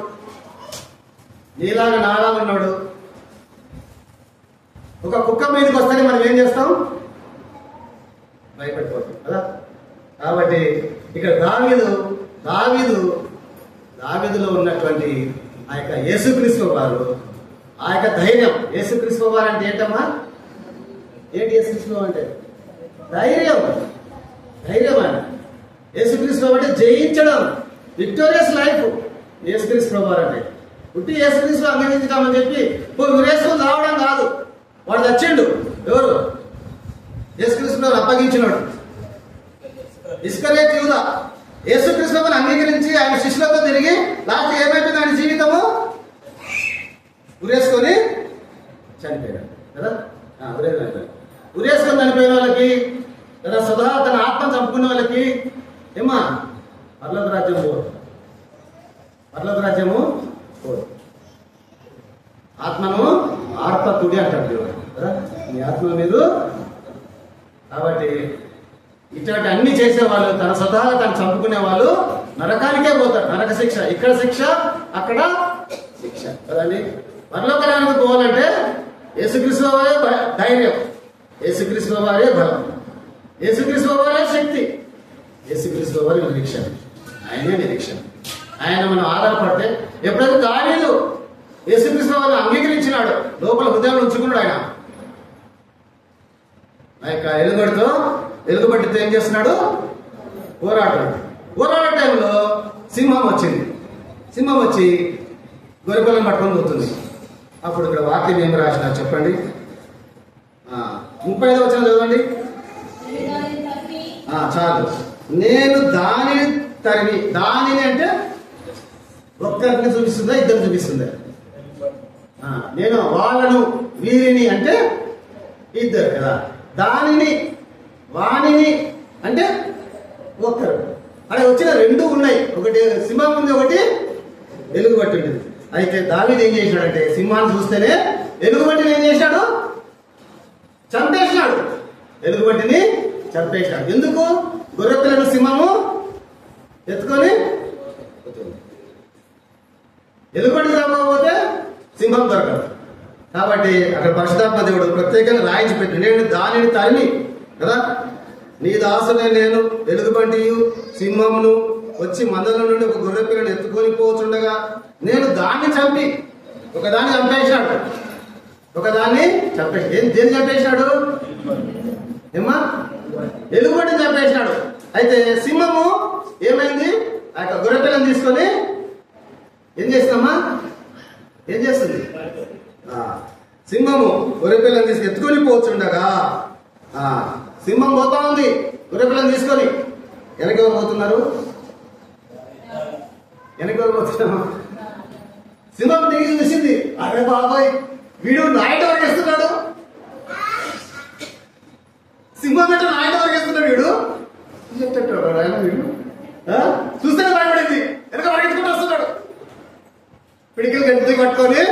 నీలాగా నాలా ఉన్నాడు, ఒక కుక్క మీదకి వస్తేనే మనం ఏం చేస్తాం? భయపడిపోతాం కదా. కాబట్టి ఇక్కడ దావీదులో ఉన్నటువంటి ఆ యొక్క యేసుక్రీస్తు వారు, ఆ యొక్క ధైర్యం. యేసుక్రీస్తు వారు అంటే ఏంటమ్మా? ఏంటి యేసుక్రీస్తు అంటే? ధైర్యం అని. యేసుక్రీస్తు అంటే జయించడం, విక్టోరియస్ లైఫ్. యేసుక్రీస్తు వారు అంటే పుట్టి యేసుక్రీస్తు అంగీకరించామని చెప్పి యేసుక్రీస్తు రావడం కాదు. వాడు చచ్చిండు. ఎవరు? యేసుక్రీస్తు అప్పగించినాడు ఇస్కరియోతు యూదా. యేసుక్రీస్తుని అంగీకరించి ఆయన శిష్యులతో తిరిగి లాస్ట్ ఏమైపోయింది? ఆయన జీవితము ఉరేసుకొని చనిపోయాడు కదా. ఉరేసుకొని చనిపోయిన వాళ్ళకి కదా, సదా తన ఆత్మను చంపుకున్న వాళ్ళకి ఏమా పర్లోక రాజ్యము పోదు. ఆత్మను ఆర్పతుడి అంటాడు కదా. మీ ఆత్మ మీరు. కాబట్టి ఇట్లాంటి అన్ని చేసేవాళ్ళు, తన స్వతహాగా తను చంపుకునే వాళ్ళు నరకానికే పోతారు. నరక శిక్ష, ఇక్కడ శిక్ష, అక్కడ శిక్ష కదండి. పరలోకానికి పోవాలంటే యేసుక్రీస్తు వారే ధైర్యం, యేసుక్రీస్తు వారే బలం, యేసుక్రీస్తు వారే శక్తి, యేసుక్రీస్తు వారి నిరీక్షణ. ఆయనే నిరీక్షణ. ఆయన మనం ఆధారపడితే ఎప్పుడైతే దావీదు యేసుక్రీస్తు వారిని అంగీకరించినాడు, లోపల హృదయంలో ఉంచుకున్నాడు. ఆయన ఆ యొక్క ఎలుగుబట్టితో ఏం చేస్తున్నాడు? పోరాడే టైంలో సింహం వచ్చి గొర్రెపిల్లను పట్టుకొని పోతుంది. అప్పుడు ఇక్కడ వాక్యం ఏం రాసిన చెప్పండి. 35వ వచనం చదవండి. చాలు. నేను దానిని తరిమి, దానిని అంటే ఒక్కరిని చూపిస్తుందా, ఇద్దరు చూపిస్తుందా? నేను వాళ్ళను, వీరిని అంటే ఇద్దరు కదా. దానిని, వాణిని అంటే ఒక్కరు. అక్కడ వచ్చిన రెండు ఉన్నాయి. ఒకటి సింహం ఉంది, ఒకటి ఎలుగుబట్టి ఉంటుంది. అయితే దావీదు ఏం చేసినాడంటే సింహాన్ని చూస్తేనే ఎలుగుబట్టిని ఏం చేశాడు? చంపేసినాడు. ఎలుగుబట్టిని చంపేసినాడు. ఎందుకు? గొర్రెపిల్లను సింహము ఎత్తుకొని, ఎలుగుబట్టి చంపకపోతే సింహం దొరకదు. కాబట్టి అక్కడ పరిశుద్ధాత్మ దేవుడు ప్రత్యేకంగా రాయించి పెట్టి, నేను దానిని తరిమి కదా, నీ దాసునే నేను ఎలుగుబంటియు సింహమును వచ్చి మందల నుండి ఒక గొర్రె పిల్లను ఎత్తుకొని పోతుండగా నేను దాన్ని చంపి, ఒకదాన్ని చంపేసినాడు. దేన్ని చంపేసినాడు? ఏమ్మా? ఎలుగుబంటిని చంపేసినాడు. అయితే సింహము ఏమైంది? ఆ యొక్క గొర్రె పిల్లను తీసుకొని ఏం చేసిందమ్మా? ఏం చేస్తుంది? సింహము గొర్రెపిల్లని తీసుకు ఎత్తుకొని పోతుండగా సింహం పోతా ఉంది గొర్రెపిల్లని తీసుకొని. వెనకెవరు పోతున్నారు? సింహం దిగి చూసింది, అరే బాబాయ్ వీడు నాయుడు వరకేస్తున్నాడు. సింహం అంటే నాయుడు వరకేస్తున్నాడు వీడు. చూస్తే భయపడింది. వెనక వరకెత్తుకుంటూ వస్తున్నాడు. పిడికిలు గట్టి పట్టుకొని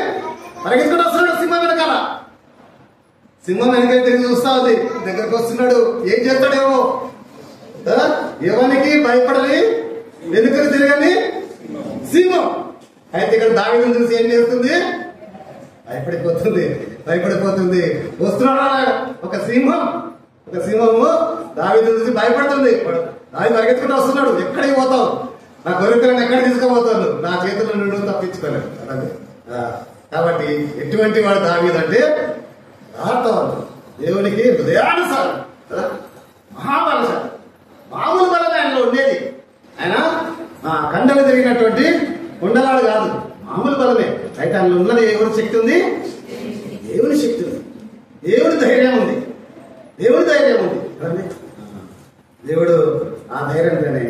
పరిగెత్తుకుంటూ వస్తున్నాడు సింహం వెనకాల. సింహం వెనక తిరిగి చూస్తా ఉంది. దగ్గరకు వస్తున్నాడు. ఏం చేస్తాడేమో. ఎవరికి భయపడని, వెనుకలు తిరగని సింహం. అయితే ఇక్కడ దావీదుని చూసి ఏం చేస్తుంది? భయపడిపోతుంది. వస్తున్నాడు ఒక సింహము దావీదుని చూసి భయపడుతుంది. దావీదు పరిగెత్తుకుంటూ వస్తున్నాడు. ఎక్కడికి పోతావు? నా గొర్రెపిల్లను ఎక్కడ తీసుకుపోతాను? నా చేతుల నుండి తప్పించుకోలేదు. కాబట్టి ఎటువంటి వాడు దావీదు అంటే యథార్థవంతుడు, దేవునికి హృదయానుసారం, మహాబలశాలి. మామూలు బలమే ఆయనలో ఉండేది. ఆయన కండలు తిరిగినటువంటి ఉండలాడు కాదు, మామూలు బలమే. అయితే ఆయనలో ఉన్నది ఎవరి శక్తి ఉంది? దేవుని శక్తి ఉంది. దేవుడి ధైర్యం ఉంది. దేవుడు ఆ ధైర్యంతోనే,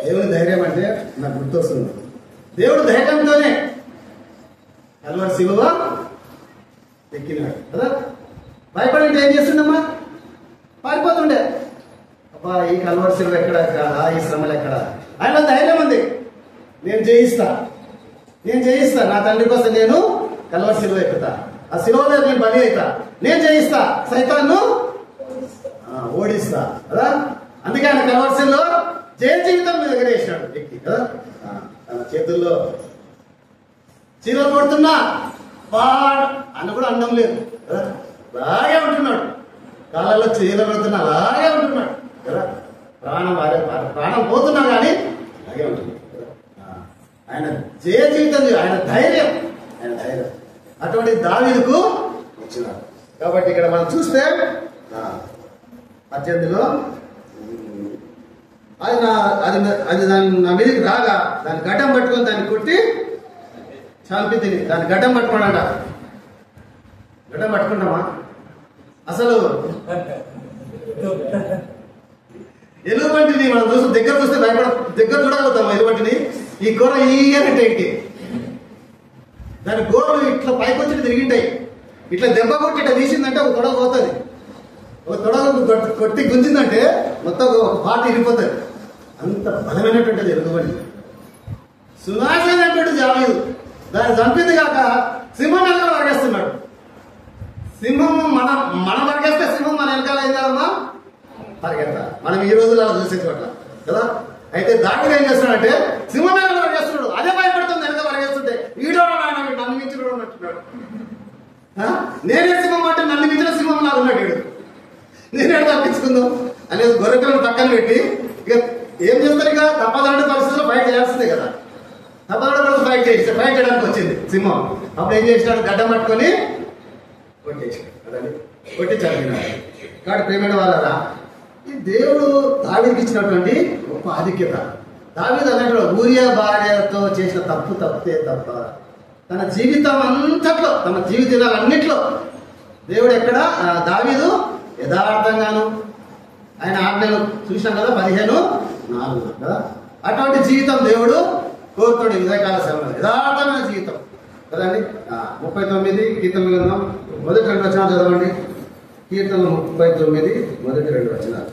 దేవుని ధైర్యం అంటే నాకు గుర్తొస్తుంది. దేవుడు ధైర్యంతోనే కల్వరి శిలువ ఎక్కినాడు కదా. భయపడి ఏం చేస్తుండమ్మా? పారిపోతుండే. అబ్బా ఈ కల్వరి శిలువ ఎక్కడ కాదా, ఈ శ్రమలు ఎక్కడ? ఆయన ధైర్యం ఉంది. నేను జయిస్తా, నా తండ్రి కోసం నేను కల్వరి శిలువ ఎక్కుతా, ఆ శిలువలో నేను బలి అవుతా, నేను జయిస్తా, సైతాన్ని ఓడిస్తా కదా. అందుకే ఆయన కల్వరి శిలువ జయ జీవితం మీద ఎగరేసినాడు ఎక్కి కదా. తన చేతుల్లో చీరలు కొడుతున్నా అబ్బా అని కూడా అనడం లేదు కదా, అలాగే ఉంటున్నాడు. కాళ్ళలో చేయలు పెడుతున్నా అలాగే ఉంటున్నాడు కదా. ప్రాణం పోతున్నా కానీ అలాగే ఉంటుంది కదా. ఆయన జయ జీవితం, ఆయన ధైర్యం. అటువంటి దావీదుకు ఇచ్చినాడు. కాబట్టి ఇక్కడ మనం చూస్తే 18లో అది దాన్ని నా మీదకి రాగా దాన్ని గడ్డం పట్టుకొని దాన్ని కొట్టి చంపి తిని. దాన్ని గడ్డం పట్టుకోండి. గడ్డం పట్టుకుంటామా? అసలు ఎలుగుబంటిని మనం చూస్తే దగ్గర చూస్తే దగ్గర చూడగలుగుతాం. ఎలుగుబంటిని ఈ కూర ఈయనంటే ఇంటి దాని గోడలు ఇట్లా పైకి వచ్చి తిరిగింటాయి. ఇట్లా దెబ్బ కొట్టి ఇట్లా తీసిందంటే ఒక తొడగ పోతుంది. ఒక తొడగ కొట్టి గుంజిందంటే మొత్తం ఒక పాట ఇరిగిపోతుంది. అంత బలమైనటువంటిది ఎలుగుబంటి. సునాశనమైనటువంటి దావీదు దాన్ని చంపింది కాక సింహం వెనకాల వరగేస్తున్నాడు. సింహం మనం వరగేస్తే సింహం మన వెనకాల ఏం చేయాలమ్మా? పరిగెత్తాలి. మనం ఈ రోజులు అలా చూసే చోట్ల కదా. అయితే దావీదు ఏం చేస్తున్నాడంటే సింహం వెనకాల వరగేస్తున్నాడు. అదే భయపడుతుంది వెనక వరగేస్తుంటే. ఈడోడు ఆయన నన్ను మించిన ఉన్నట్టున్నాడు. నేనే సింహం అంటే నన్ను మించిన సింహం లాగా ఉన్నాడు. నేనే తప్పించుకుందాం అనేది గొర్రెలను పక్కన పెట్టి ఇక ఏం చేస్తారు? ఇక తప్పదంటే పరిస్థితుల్లో ఫైట్ చేయాల్సిందే కదా. తప్పదంటే ఫైట్ చేయడానికి వచ్చింది సింహం. అప్పుడు ఏం చేసినాడు? గడ్డం పట్టుకొని కొట్టేసాడు కదండి. కొట్టి చంపినాడు. కాబట్టి ప్రేమైన వాళ్ళరా, ఈ దేవుడు దావీదుకి ఇచ్చినటువంటి గొప్ప ఆధిక్యత. దావీదు అన్నట్లు ఊరియా భార్యతో చేసిన తప్పితే తప్ప తన జీవితం అంతట్లో, తన జీవితాలన్నిట్లో దేవుడు ఎక్కడ దావీదు యథార్థంగాను ఆయన ఆజ్ఞలు చూసినాం కదా 15:4 కదా. అటువంటి జీవితం దేవుడు కోరుతాడు. ఉదయకాల సమయంలో యథార్థమైన జీవితం కదండి. 39 కీర్తనలు గ్రంథం మొదటి 2 వచనాలు చదవండి. కీర్తనలు 39 మొదటి 2 వచనాలు.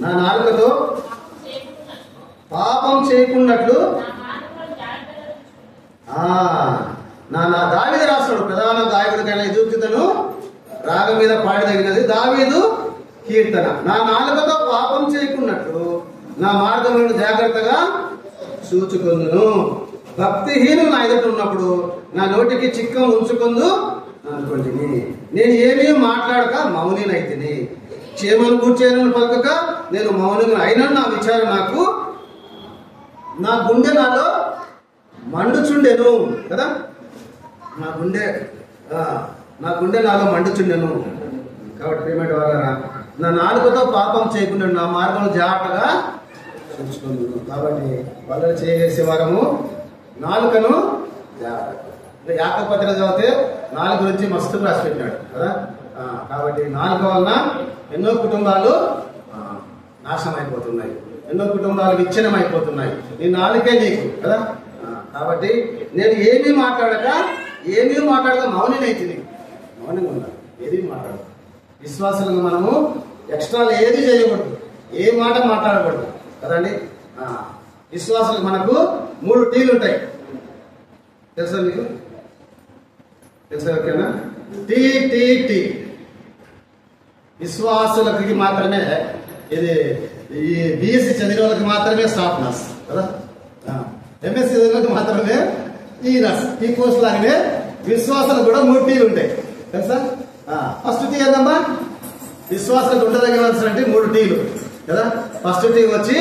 నా నాలుకతో పాపం చేయకున్నట్లు నా దావీదు రాస్తాడు. ప్రధాన గాయకుడికైనా ఎదుగుతుతను రాగం మీద పాడదగినది దావీదు కీర్తన. నా నాలుకతో పాపం చేయకున్నట్లు నా మార్గములను జాగ్రత్తగా చూచుకుందును. భక్తిహీనులు నా ఎదుట ఉన్నప్పుడు నా నోటికి చిక్కం ఉంచుకుందు అనుకుంటుని. నేను ఏమీ మాట్లాడక మౌనినైతిని. క్షేమను కూర్చేనని పలకక నేను మౌనం అయినా నా విచారం నా గుండె నాలో మండుచుండెను కదా. నా గుండె నాలో మండుచుండెను. కాబట్టి పేమెంట్ వాళ్ళ నా నాలుకతో పాపం చేయకుండా నా మార్గం జాగ్రత్తగా చూసుకుందును. కాబట్టి వాళ్ళు చేసే వారము నాలుకను జాగ్రత్త. యాకోబు పత్రిక చదివితే నాలుగు గురించి మస్తు రాసి పెట్టినాడు కదా. కాబట్టి నాలుక వలన ఎన్నో కుటుంబాలు నాశనం అయిపోతున్నాయి. ఎన్నో కుటుంబాలు విచ్ఛిన్నం అయిపోతున్నాయి. ఈ నాలుకే నీకు కదా. కాబట్టి నేను ఏమీ మాట్లాడక మౌనినైతిని. మౌనంగా ఉండాలి. ఏది మాట్లాడదు. విశ్వాసాలుగా మనము ఎక్స్ట్రాలు ఏది చేయకూడదు. ఏ మాట మాట్లాడకూడదు కదండి. విశ్వాసాలకు మనకు 3 టీలు ఉంటాయి. తెలుసా మీకు? తెలుసా? ఓకేనా? టీ విశ్వాసులకి మాత్రమే, ఇది ఈ బిఎస్సి చదివిన వాళ్ళకి మాత్రమే స్టాఫ్ నర్స్ కదా. ఎంఎస్సి చదివిన వాళ్ళకి మాత్రమే ఈ నర్స్. ఈ పోస్ట్ లాగానే విశ్వాసాలకు కూడా 3 టీలు ఉంటాయి తెలుసా. ఫస్ట్ టీ ఏందమ్మా? విశ్వాసాలకు ఉండదగిన 3 టీలు కదా. ఫస్ట్ టీ వచ్చి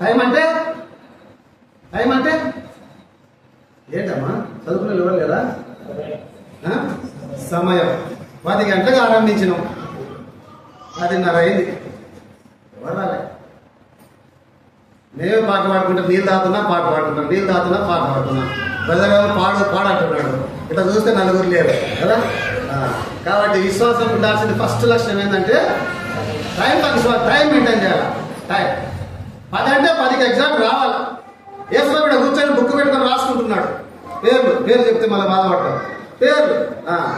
టైం అంటే ఏంటమ్మా? చదువుకునే ఎవరు లేదా? సమయం. 10 గంటలకు ఆరంభించినాం, 10:30 అయింది. ఎవరు రాలే. మేమే పాట పాడుకుంటాం. నీళ్ళు తాగుతున్నా పాట పాడుకుంటాం, నీళ్ళు తాగుతున్నా పాట పాడుతున్నాం. ప్రజలు పాడంటున్నాడు. ఇట్లా చూస్తే 4 లేరు కదా. కాబట్టి విశ్వాసం ఉండాల్సిన ఫస్ట్ లక్ష్యం ఏంటంటే టైం మెయింటైన్ చేయాలి. టైం 10 అంటే 10కి ఎగ్జాక్ట్ రావాలి. ఏసులో కూడా కూర్చొని బుక్ పెట్టుకొని రాసుకుంటున్నాడు. పేరు చెప్తే మళ్ళీ బాధపడతాడు. పేర్లు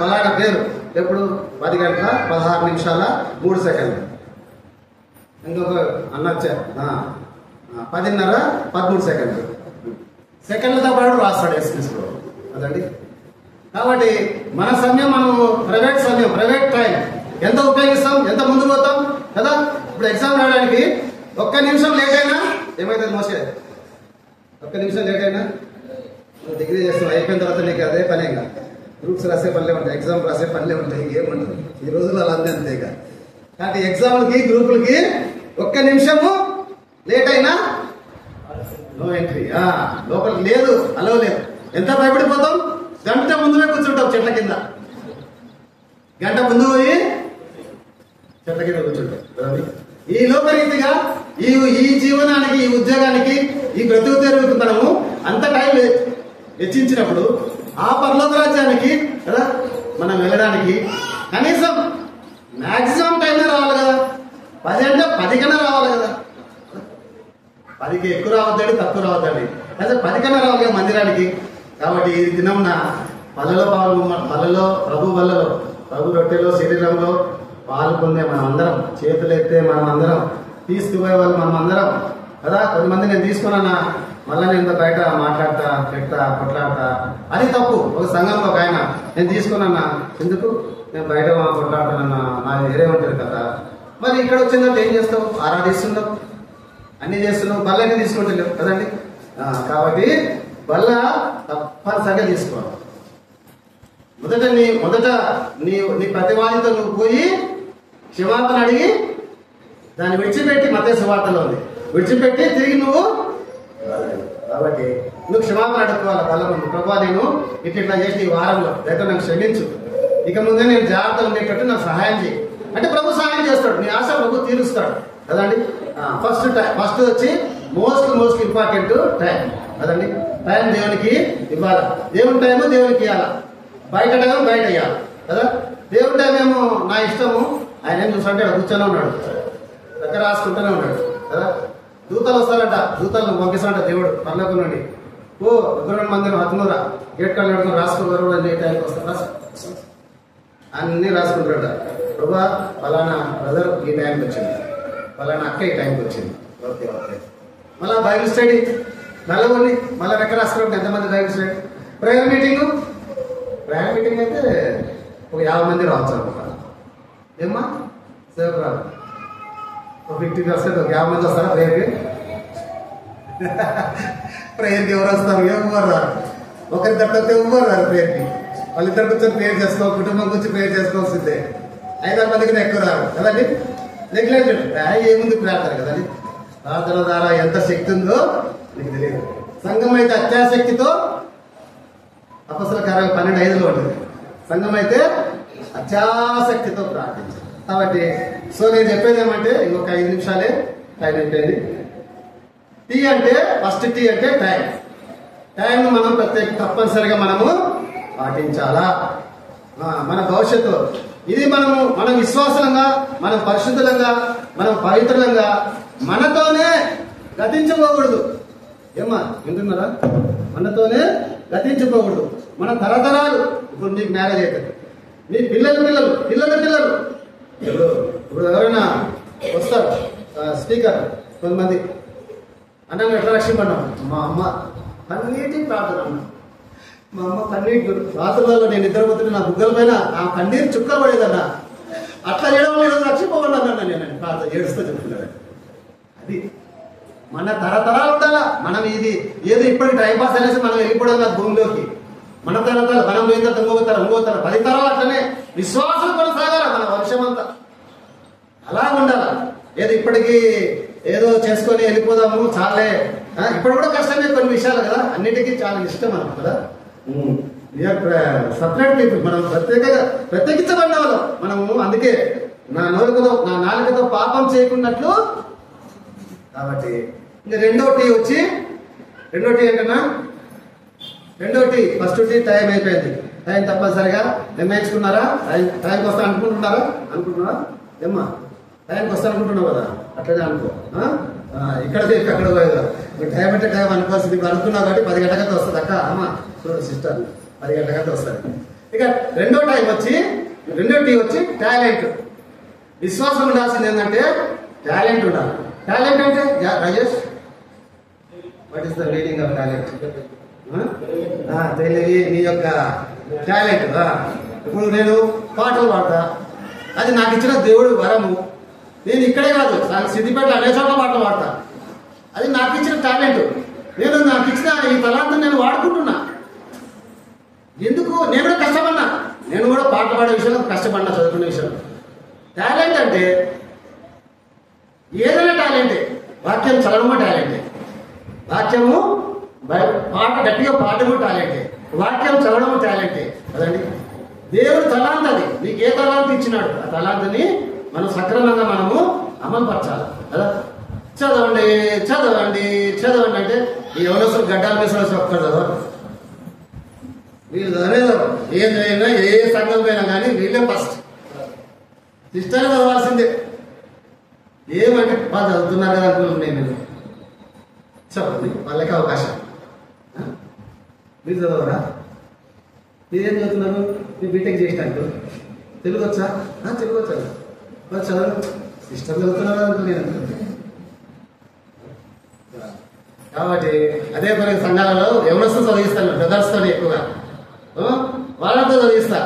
పలానా పేరు ఎప్పుడు 10 గంటల 16 నిమిషాల 3 సెకండ్లు. ఇంకొక అన్నొచ్చా 10:30 13 సెకండ్లు. సెకండ్లతో పాటు రాస్తాడు యేసుక్రీస్తు అదండి. కాబట్టి మన సమయం, మనము ప్రైవేట్ టైం ఎంత ఉపయోగిస్తాం, ఎంత ముందు పోతాం కదా. ఇప్పుడు ఎగ్జామ్ రాయడానికి 1 నిమిషం లేట్ అయినా ఏమైతుంది? మోసే ఒక్క నిమిషం లేట్ అయినా నువ్వు డిగ్రీ చేస్తున్నావు, అయిపోయిన తర్వాత నీకు అదే పనే. ఇంకా గ్రూప్స్ రాసే పనులే ఉంటాయి, ఎగ్జామ్ రాసే పనులే ఉంటాయి, ఏముంటుంది ఈ రోజుల్లో అలా అంతే. ఇక కాబట్టి ఎగ్జామ్లకి గ్రూపులకి ఒక్క నిమిషము లేట్ అయినా నో ఎంట్రీ. లోపలికి లేదు, అలవ లేదు. ఎంత భయపడిపోతాం, గంట ముందునే కూర్చుంటాం చెట్ల కింద, గంట ముందు పోయి చెట్ల కింద కూర్చుంటాం. ఈ లోకరీతిగా ఈ జీవనానికి, ఈ ఉద్యోగానికి, ఈ బ్రతుకు తెరువుకు మనము అంత టైం వెచ్చించినప్పుడు ఆ పరలోక రాజ్యానికి కదా మనం వెళ్ళడానికి కనీసం మాక్సిమం టైంలో రావాలి కదా. 10 అంటే 10 కన్నా రావాలి కదా. 10కి ఎక్కువ రావద్దండి, తక్కువ రావద్దండి, అదే 10 కన్నా రావాలి కదా మందిరానికి. కాబట్టి ఈ దినం పళ్ళలో ప్రభు వల్లలో, ప్రభు రొట్టెలో, శరీరంలో పాలు పొందే మనం అందరం, చేతులు ఎత్తే మనం అందరం, తీసుకుపోయే వాళ్ళు మనం అందరం కదా. కొద్దిమంది నేను తీసుకున్నా మళ్ళీ నేను బయట మాట్లాడతా, పెడతా, కొట్లాడతా, అది తప్పు. ఒక సంఘంలో ఒక ఆయన నేను తీసుకున్నా, ఎందుకు నేను బయట కొట్లాడుతానన్నా, నా వేరే ఉంటుంది కదా. మరి ఇక్కడ వచ్చిందంటే ఏం చేస్తావు, ఆరాధిస్తున్నావు, అన్ని చేస్తున్నావు, బల్లన్నీ తీసుకుంటలేవు కదండి. కాబట్టి బల్ల తప్పనిసరిగా తీసుకోవాలి. మొదట నీ ప్రతివాదితో నువ్వు పోయి క్షమాపణ అడిగి దాన్ని విడిచిపెట్టి, మత్తయి సువార్తలో ఉంది, విడిచిపెట్టి తిరిగి నువ్వు. కాబట్టి నువ్వు క్షమాపణ అడుక్కోవాలి బల్ల ముందు. ప్రభా నేను ఇట్లా చేసి ఈ వారంలో లేదా నాకు క్షమించు, ఇక ముందే నేను జాగ్రత్త ఉండేటట్టు నాకు సహాయం చేయి అంటే ప్రభు సహాయం చేస్తాడు. నీ ఆశ ప్రభు తీరుస్తాడు కదండి. ఫస్ట్ వచ్చి మోస్ట్ ఇంపార్టెంట్ టైం కదండి. టైం దేవునికి ఇవ్వాలి, దేవుని టైము దేవునికి ఇవ్వాలి, బయట టైం బయట ఇవ్వాలి కదా. దేవుని టైం ఏమో నా ఇష్టము, ఆయన ఏం చూస్తుంటే కూర్చొని ఉన్నాడు, దగ్గర రాసుకుంటూనే ఉన్నాడు కదా. దూతలు వస్తారంట, దూతలను పంపిస్తాడంట దేవుడు పర్లోకం నుండి. ఓ 2 మందిని హత్తునురా, గేట్ కాళ్ళు నడుకుని రాసుకున్నారు అని టైంకి వస్తారు, అన్నీ రాసుకుంటారట. ప్రభా ఫలానా బ్రదర్ ఈ టైంకి వచ్చింది, ఫలానా అక్క ఈ టైంకి వచ్చింది, ఓకే. మళ్ళీ బైబిల్ స్టడీ నలుగురిని మళ్ళీ ఎక్కడ రాసుకుంటాం, ఎంతమంది బైబిల్ స్టడీ. ప్రేయర్ మీటింగ్ అయితే ఒక 50 మంది రావచ్చు అనుకుంటా. ఏమ్మా సేవకు రాదు, ఒక 50% ఒక 50 మంది వస్తారా ప్రేయర్కి? ప్రేయర్కి ఎవరు వస్తారు? ఎవరు రారు. ఒకరిద్దరు తప్పితే ఎవరు రారు ప్రేయర్కి. వాళ్ళిద్దరు కూర్చొని ప్రేయర్ చేసుకోవాలి, కుటుంబం గురించి ప్రేయర్ చేసుకోవాల్సిందే. 5-6 మందికి ఎక్కువ రారు కదండి. నెగ్లెక్ట్ ఏముంది ప్రార్థన కదండి. ప్రార్థన ద్వారా ఎంత శక్తి ఉందో మీకు తెలియదు. సంఘం అయితే అత్యాశక్తితో, అపొస్తలుల కార్యాలు 12:5 ఉంటుంది. సంఘం అయితే అత్యాశక్తితో ప్రార్థించాలి. కాబట్టి నేను చెప్పేది ఏమంటే ఇంకొక 5 నిమిషాలే టైం అయిపోయింది. ఫస్ట్ టీ అంటే టైం మనం తప్పనిసరిగా మనము పాటించాలా. మన భవిష్యత్తు ఇది మనం విశ్వాసంగా, మనం పరిశుద్ధులంగా, మనం పవిత్రులంగా మనతోనే గతించుకోకూడదు. ఏమ్మా వింటున్నారా? మనతోనే గతించుకోకూడదు. మన తరతరాలు, ఇప్పుడు నీకు మ్యారేజ్ అవుతుంది, మీ పిల్లలు ఇప్పుడు ఎవరైనా వస్తారు స్పీకర్, కొంతమంది అన్న ఎట్లా రక్షింపన్నాం, మా అమ్మ కన్నీటి ప్రార్థన అన్నా, మా అమ్మ కన్నీటి రాత్రులలో నేను నిద్రపోతుంటే నా బుగ్గల పైన ఆ కన్నీరు చుక్కలు పడేదన్నా, అట్లా చేయడం వల్ల ఈరోజు రక్షిపోవద్దన్నా నేను ప్రార్థన ఏడుస్తూ చెప్తున్నాను. అది మన తరతరాలు ఉండాలా. మనం ఇది ఏదో ఇప్పటికి టైంపాస్ అనేసి మనం వెళ్ళిపోవడం కాదు భూమిలోకి. మన తరతరాలు మనం పోయిన తర్వాత ఇంకోతారు 10 తరాలు అట్లనే విశ్వాసం కొనసాగాల మన వంశం అంతా. అలా ఉండాల. ఏదో ఇప్పటికీ ఏదో చేసుకొని వెళ్ళిపోదాము చాలే. ఇప్పుడు కూడా కష్టమే కొన్ని విషయాలు కదా, అన్నిటికీ చాలా ఇష్టం మనం కదా. సపరేట్ పీపుల్, మనం ప్రత్యేకించబడిన వాళ్ళం మనము. అందుకే నా నాలుకతో పాపం చేయకున్నట్లు. కాబట్టి ఇంకా రెండో టీ ఏంటన్నా, రెండో టీ ఫస్ట్ టీ టైం అయిపోయింది. టైం తప్పనిసరిగా నిర్ణయించుకున్నారా? టైంకి వస్తా అనుకుంటున్నారా? ఏమ్మా టైంకి వస్తా అనుకుంటున్నావు కదా, అట్లనే అనుకో. ఇక్కడ అక్కడ పోయేదా టైం అంటే టైం అనుకోవాల్సింది. ఇప్పుడు అనుకున్నావు కాబట్టి 10 గంటలకైతే వస్తుంది అక్క. అమ్మ చూడు సిస్టర్, 10 గంటలకైతే వస్తుంది. ఇక రెండో టీ వచ్చి టాలెంట్. విశ్వాసం ఉండాల్సింది ఏంటంటే టాలెంట్ ఉండాలి. టాలెంట్ అంటే Rajesh, what is the meaning of talent? తెలివి నీ యొక్క టాలెంట్. ఇప్పుడు నేను పాటలు పాడతా, అది నాకు ఇచ్చిన దేవుడు వరము. నేను ఇక్కడే కాదు, నాకు సిద్దిపేటలో అనేక చోట్ల పాటలు పాడతా, అది నాకు ఇచ్చిన టాలెంట్. నేను నాకు ఇచ్చిన ఈ తలాంతం నేను వాడుకుంటున్నా. ఎందుకు? నేను కూడా కష్టపడినా, నేను కూడా పాటలు పాడే విషయంలో కష్టపడినా, చదువుకునే విషయంలో. టాలెంట్ అంటే ఏదైనా టాలెంటే. వాక్యం చదవడము టాలెంటే, వాక్యము పాట గట్టిగా పాడము టాలెంటే, వాక్యం చదవడము టాలెంటే కదండి. దేవుడు తలాంత అది, నీకు ఏ తలాంత ఇచ్చినాడు ఆ తలాంతని మనం సక్రమంగా మనము అమలుపరచాలి కదా. చదవండి చదవండి చదవండి అంటే ఈ ఎవరో గడ్డాల మీద ఒక్కరు చదవరు, వీళ్ళు చదివేదో ఏం చదివినా ఏ సంఘం పోయినా కానీ వీళ్ళే ఫస్ట్. సిస్టర్ చదవాల్సిందే. ఏమంటే వాళ్ళు చదువుతున్నారు కదా అనుకున్నాను నేను. చెప్పండి, వాళ్ళకి అవకాశం. మీరు చదవరా? మీరేం చదువుతున్నారు? మీరు బీటెక్ చేసినట్టు తెలుగు వచ్చా? తెలుగు వచ్చా? మరి చదవరు. సిస్టర్ చదువుతున్నారు అనుకున్నాను. కాబట్టి అదే పని సంఘాలలో ఎవరొస్తూ చదివిస్తాను, బ్రదర్స్తో ఎక్కువగా వాళ్ళతో చదివిస్తా.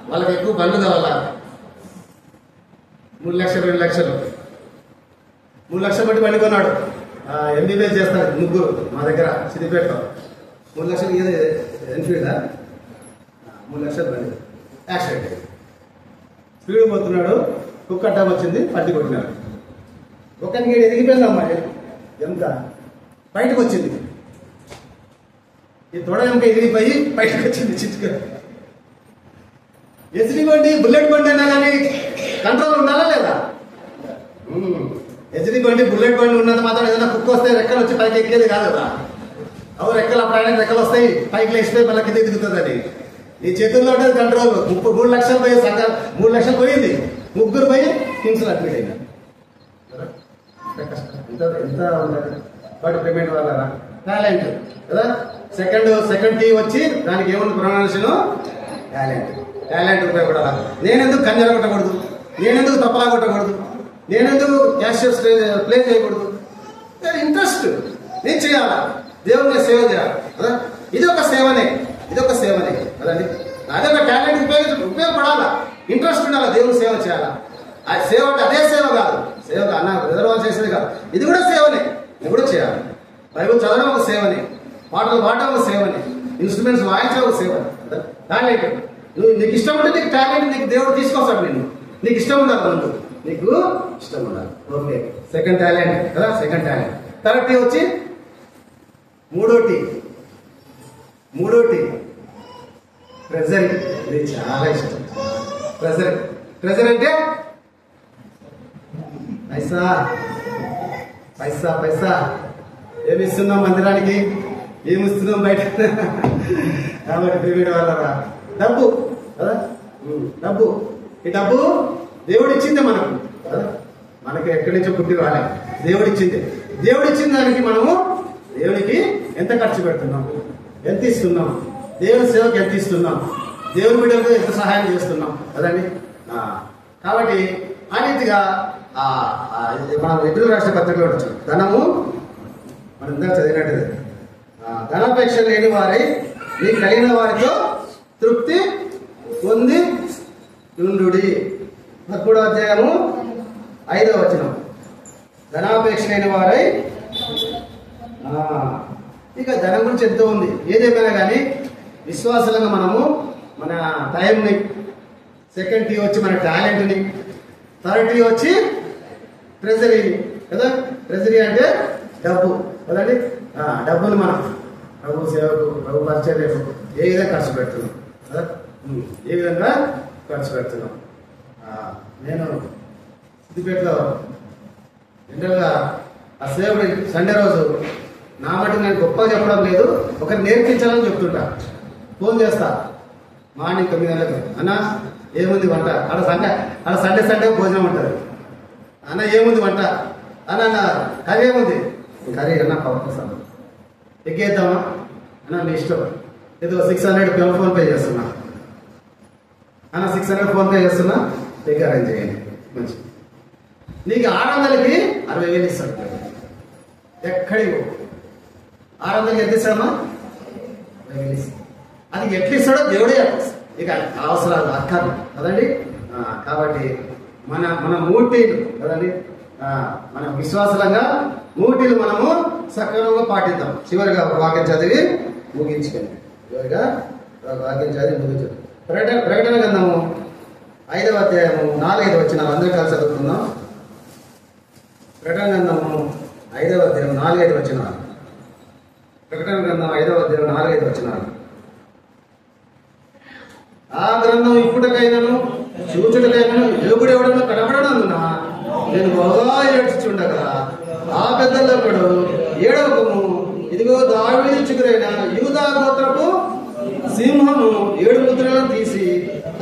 వాళ్ళకి ఎక్కువ బండ్లు కావాలా, 3 లక్షలు 2 లక్షలు 3 లక్షలు బట్టి బండి కొన్నాడు. ఎంబీబీఎస్ చేస్తాడు ముగ్గురు మా దగ్గర సిద్దిపేటలో. 3 లక్షలు ఏదో ఎన్ఫీల్డా 3 లక్షలు బండి. యాక్సిడెంట్ స్పీడ్ పోతున్నాడు, కుక్క అడ్డం వచ్చింది, పట్టి కొట్టినాడు. ఒకరికి ఎదిగిపోయిందమ్మా, ఎంత బయటకు వచ్చింది. ఈ తొడ ఎంక ఎదిగిపోయి బయటకు వచ్చింది చిచ్చుగా. ఎస్డి బండి బుల్లెట్ బండి అయినా కానీ కంట్రోల్ ఉండాలా లేదా? హెచ్డి బండి బుల్లెట్ బండి ఉన్నది మాత్రం ఏదైనా కుక్క వస్తే రెక్కలు వచ్చి పైకి ఎక్కేది కాదు కదా. అవి రెక్కలు అప్పుడు రెక్కలు వస్తాయి, పైకి లేచిపోయి మళ్ళీ కింద దిగుతుంది. అది నీ చేతుల్లో ఉంటుంది కంట్రోల్. 3 లక్షలు పోయి 3 లక్షలు పోయింది, ముగ్గురు పోయి కిమ్స్లో అడ్మిట్ అయినా. ఎంత ఉంటుంది వాటి పేమెంట్ వల్ల టాలెంట్ కదా. సెకండ్ టీ వచ్చి దానికి ఏముంది ప్రొనౌన్సియేషన్? టాలెంట్. టాలెంట్ ఉపయోగపడాలి. నేనెందుకు కన్యర కొట్టకూడదు? నేనెందుకు తప్పలా కొట్టకూడదు? నేనెందుకు క్యాషియర్ ప్లే చేయకూడదు? ఇంట్రెస్ట్ నేను చేయాలా, దేవుడిని సేవ చేయాలి కదా. ఇది ఒక సేవనే కదండి. అదే ఒక టాలెంట్ ఉపయోగపడాలా, ఇంట్రెస్ట్ ఉండాలా, దేవుని సేవ చేయాలా. ఆ సేవ అంటే అదే సేవ కాదు, సేవ అన్న ఎదురు చేసేది కాదు, ఇది కూడా సేవనే, ఇది కూడా చేయాలి. బైబుల్ చదవడం ఒక సేవనే, పాటలు పాడడం ఒక సేవనే, ఇన్స్ట్రుమెంట్స్ వాయించడం ఒక సేవనే. టాలెంట్ నీకు ఇష్టం ఉంటే నీకు టాలెంట్ నీకు దేవుడు తీసుకొస్తాడు. నీకు ఇష్టం ఉండాలి, ముందు నీకు ఇష్టం ఉండాలి. ఓకే, సెకండ్ టాలెంట్ కదా. Second talent. థర్డ్ టీ వచ్చి మూడో టీ ప్రెజర్. ఇది చాలా ఇష్టం. ప్రెజర్ అంటే పైసా పైసా పైసా. ఏమి ఇస్తున్నాం మందిరానికి, ఏమి ఇస్తున్నాం బయట. కాబట్టి పేమెంట్ వల్ల డబ్బు కదా. డబ్బు, ఈ డబ్బు దేవుడు ఇచ్చిందే మనకు కదా. మనకి ఎక్కడి నుంచో పుట్టి రాలే, దేవుడు ఇచ్చింది. దేవుడు ఇచ్చిన దానికి మనము దేవునికి ఎంత ఖర్చు పెడుతున్నాం, ఎంత ఇస్తున్నాం, దేవుని సేవకు ఎంత ఇస్తున్నాం, దేవుని బిడ్డలకు ఎంత సహాయం చేస్తున్నాం కదండి. కాబట్టి ఆ రీతిగా మనం ఎప్పుడు రాష్ట్ర పత్రికలో వచ్చాం. ధనము మనం ఇందాక చదివినట్టు, ధనాపేక్ష లేని వారై మీకు కలిగిన వారితో తృప్తి పొంది నుండుడి. 13వ అధ్యాయము 5వ వచనం. ధనాపేక్ష లేని వారై. ఇక ధనం గురించి ఎంతో ఉంది. ఏదేమైనా కానీ విశ్వాసంగా మనము మన టైంని, సెకండ్ టీ వచ్చి మన టాలెంట్ని, థర్డ్ టీ వచ్చి ట్రెజరీని కదా. ట్రెజరీ అంటే డబ్బు కదండి. డబ్బుని మనం ప్రభు సేవకు, ప్రభు పరిచర్యకు ఏ విధంగా ఖర్చు పెడుతున్నాం కదా. ఏ విధంగా ఖర్చు పెడుతున్నాం. నేను సిద్దిపేటలో జనరల్గా ఆ సేవకుడు సండే రోజు నా మటుకు నేను గొప్పగా చెప్పడం లేదు, ఒకరు నేర్పించాలని చెప్తుంటా. ఫోన్ చేస్తా మార్నింగ్ 9 గంటలకు, అన్న ఏముంది వంట? ఆడ సండే భోజనం ఉంటుంది. అన్న ఏముంది వంట? అన్న కర్రీ ఏముంది? కర్రీ అన్న పప్పు సార్. ఎక్కేద్దామా అన్న మీ ఇష్టం. ఏదో 600 ఫోన్ పే చేస్తున్నా అన్న, 600 ఫోన్ పే చేస్తున్నా, ఎగ్ అరేంజ్ చేయండి. మంచి నీకు 600కి 60,000 ఇస్తాడు. ఎక్కడికి 600కి ఎంత ఇస్తాడమ్మా? 60,000 ఇస్తాడు. అది ఎట్లా ఇస్తాడో దేవుడే ఇక అవసరాలు అక్కర్లు కదండి. కాబట్టి మన మూటీలు కదండి, మన విశ్వాసంగా మూటీలు మనము సక్రమంగా పాటిద్దాం. చివరిగా ఒక వాక్యం చదివి ముగించుకోండి. చివరిగా ఒక వాక్యం చదివి ముగించండి. ప్రకటన గ్రంథము 5వ అధ్యాయము 4-5 వచనాలు అందరూ కలిసి చదువుకుందాం. ప్రకటన గ్రంథము 5వ అధ్యాయం 4-5 వచనాలు. ప్రకటన గ్రంథం 5వ అధ్యాయం 4-5 వచనాలు. ఆ గ్రంథం ఇప్పుడుకైనను చూచుటకైనను ఎలుగుడెవడను కనబడనందున నేను బాగా ఏడ్చుచుండగా ఆ పెద్దలప్పుడు ఏడవకము, ఇదిగో దావీదు చిగురైన యూదా గోత్రపు సింహము 7 ముద్రలను తీసి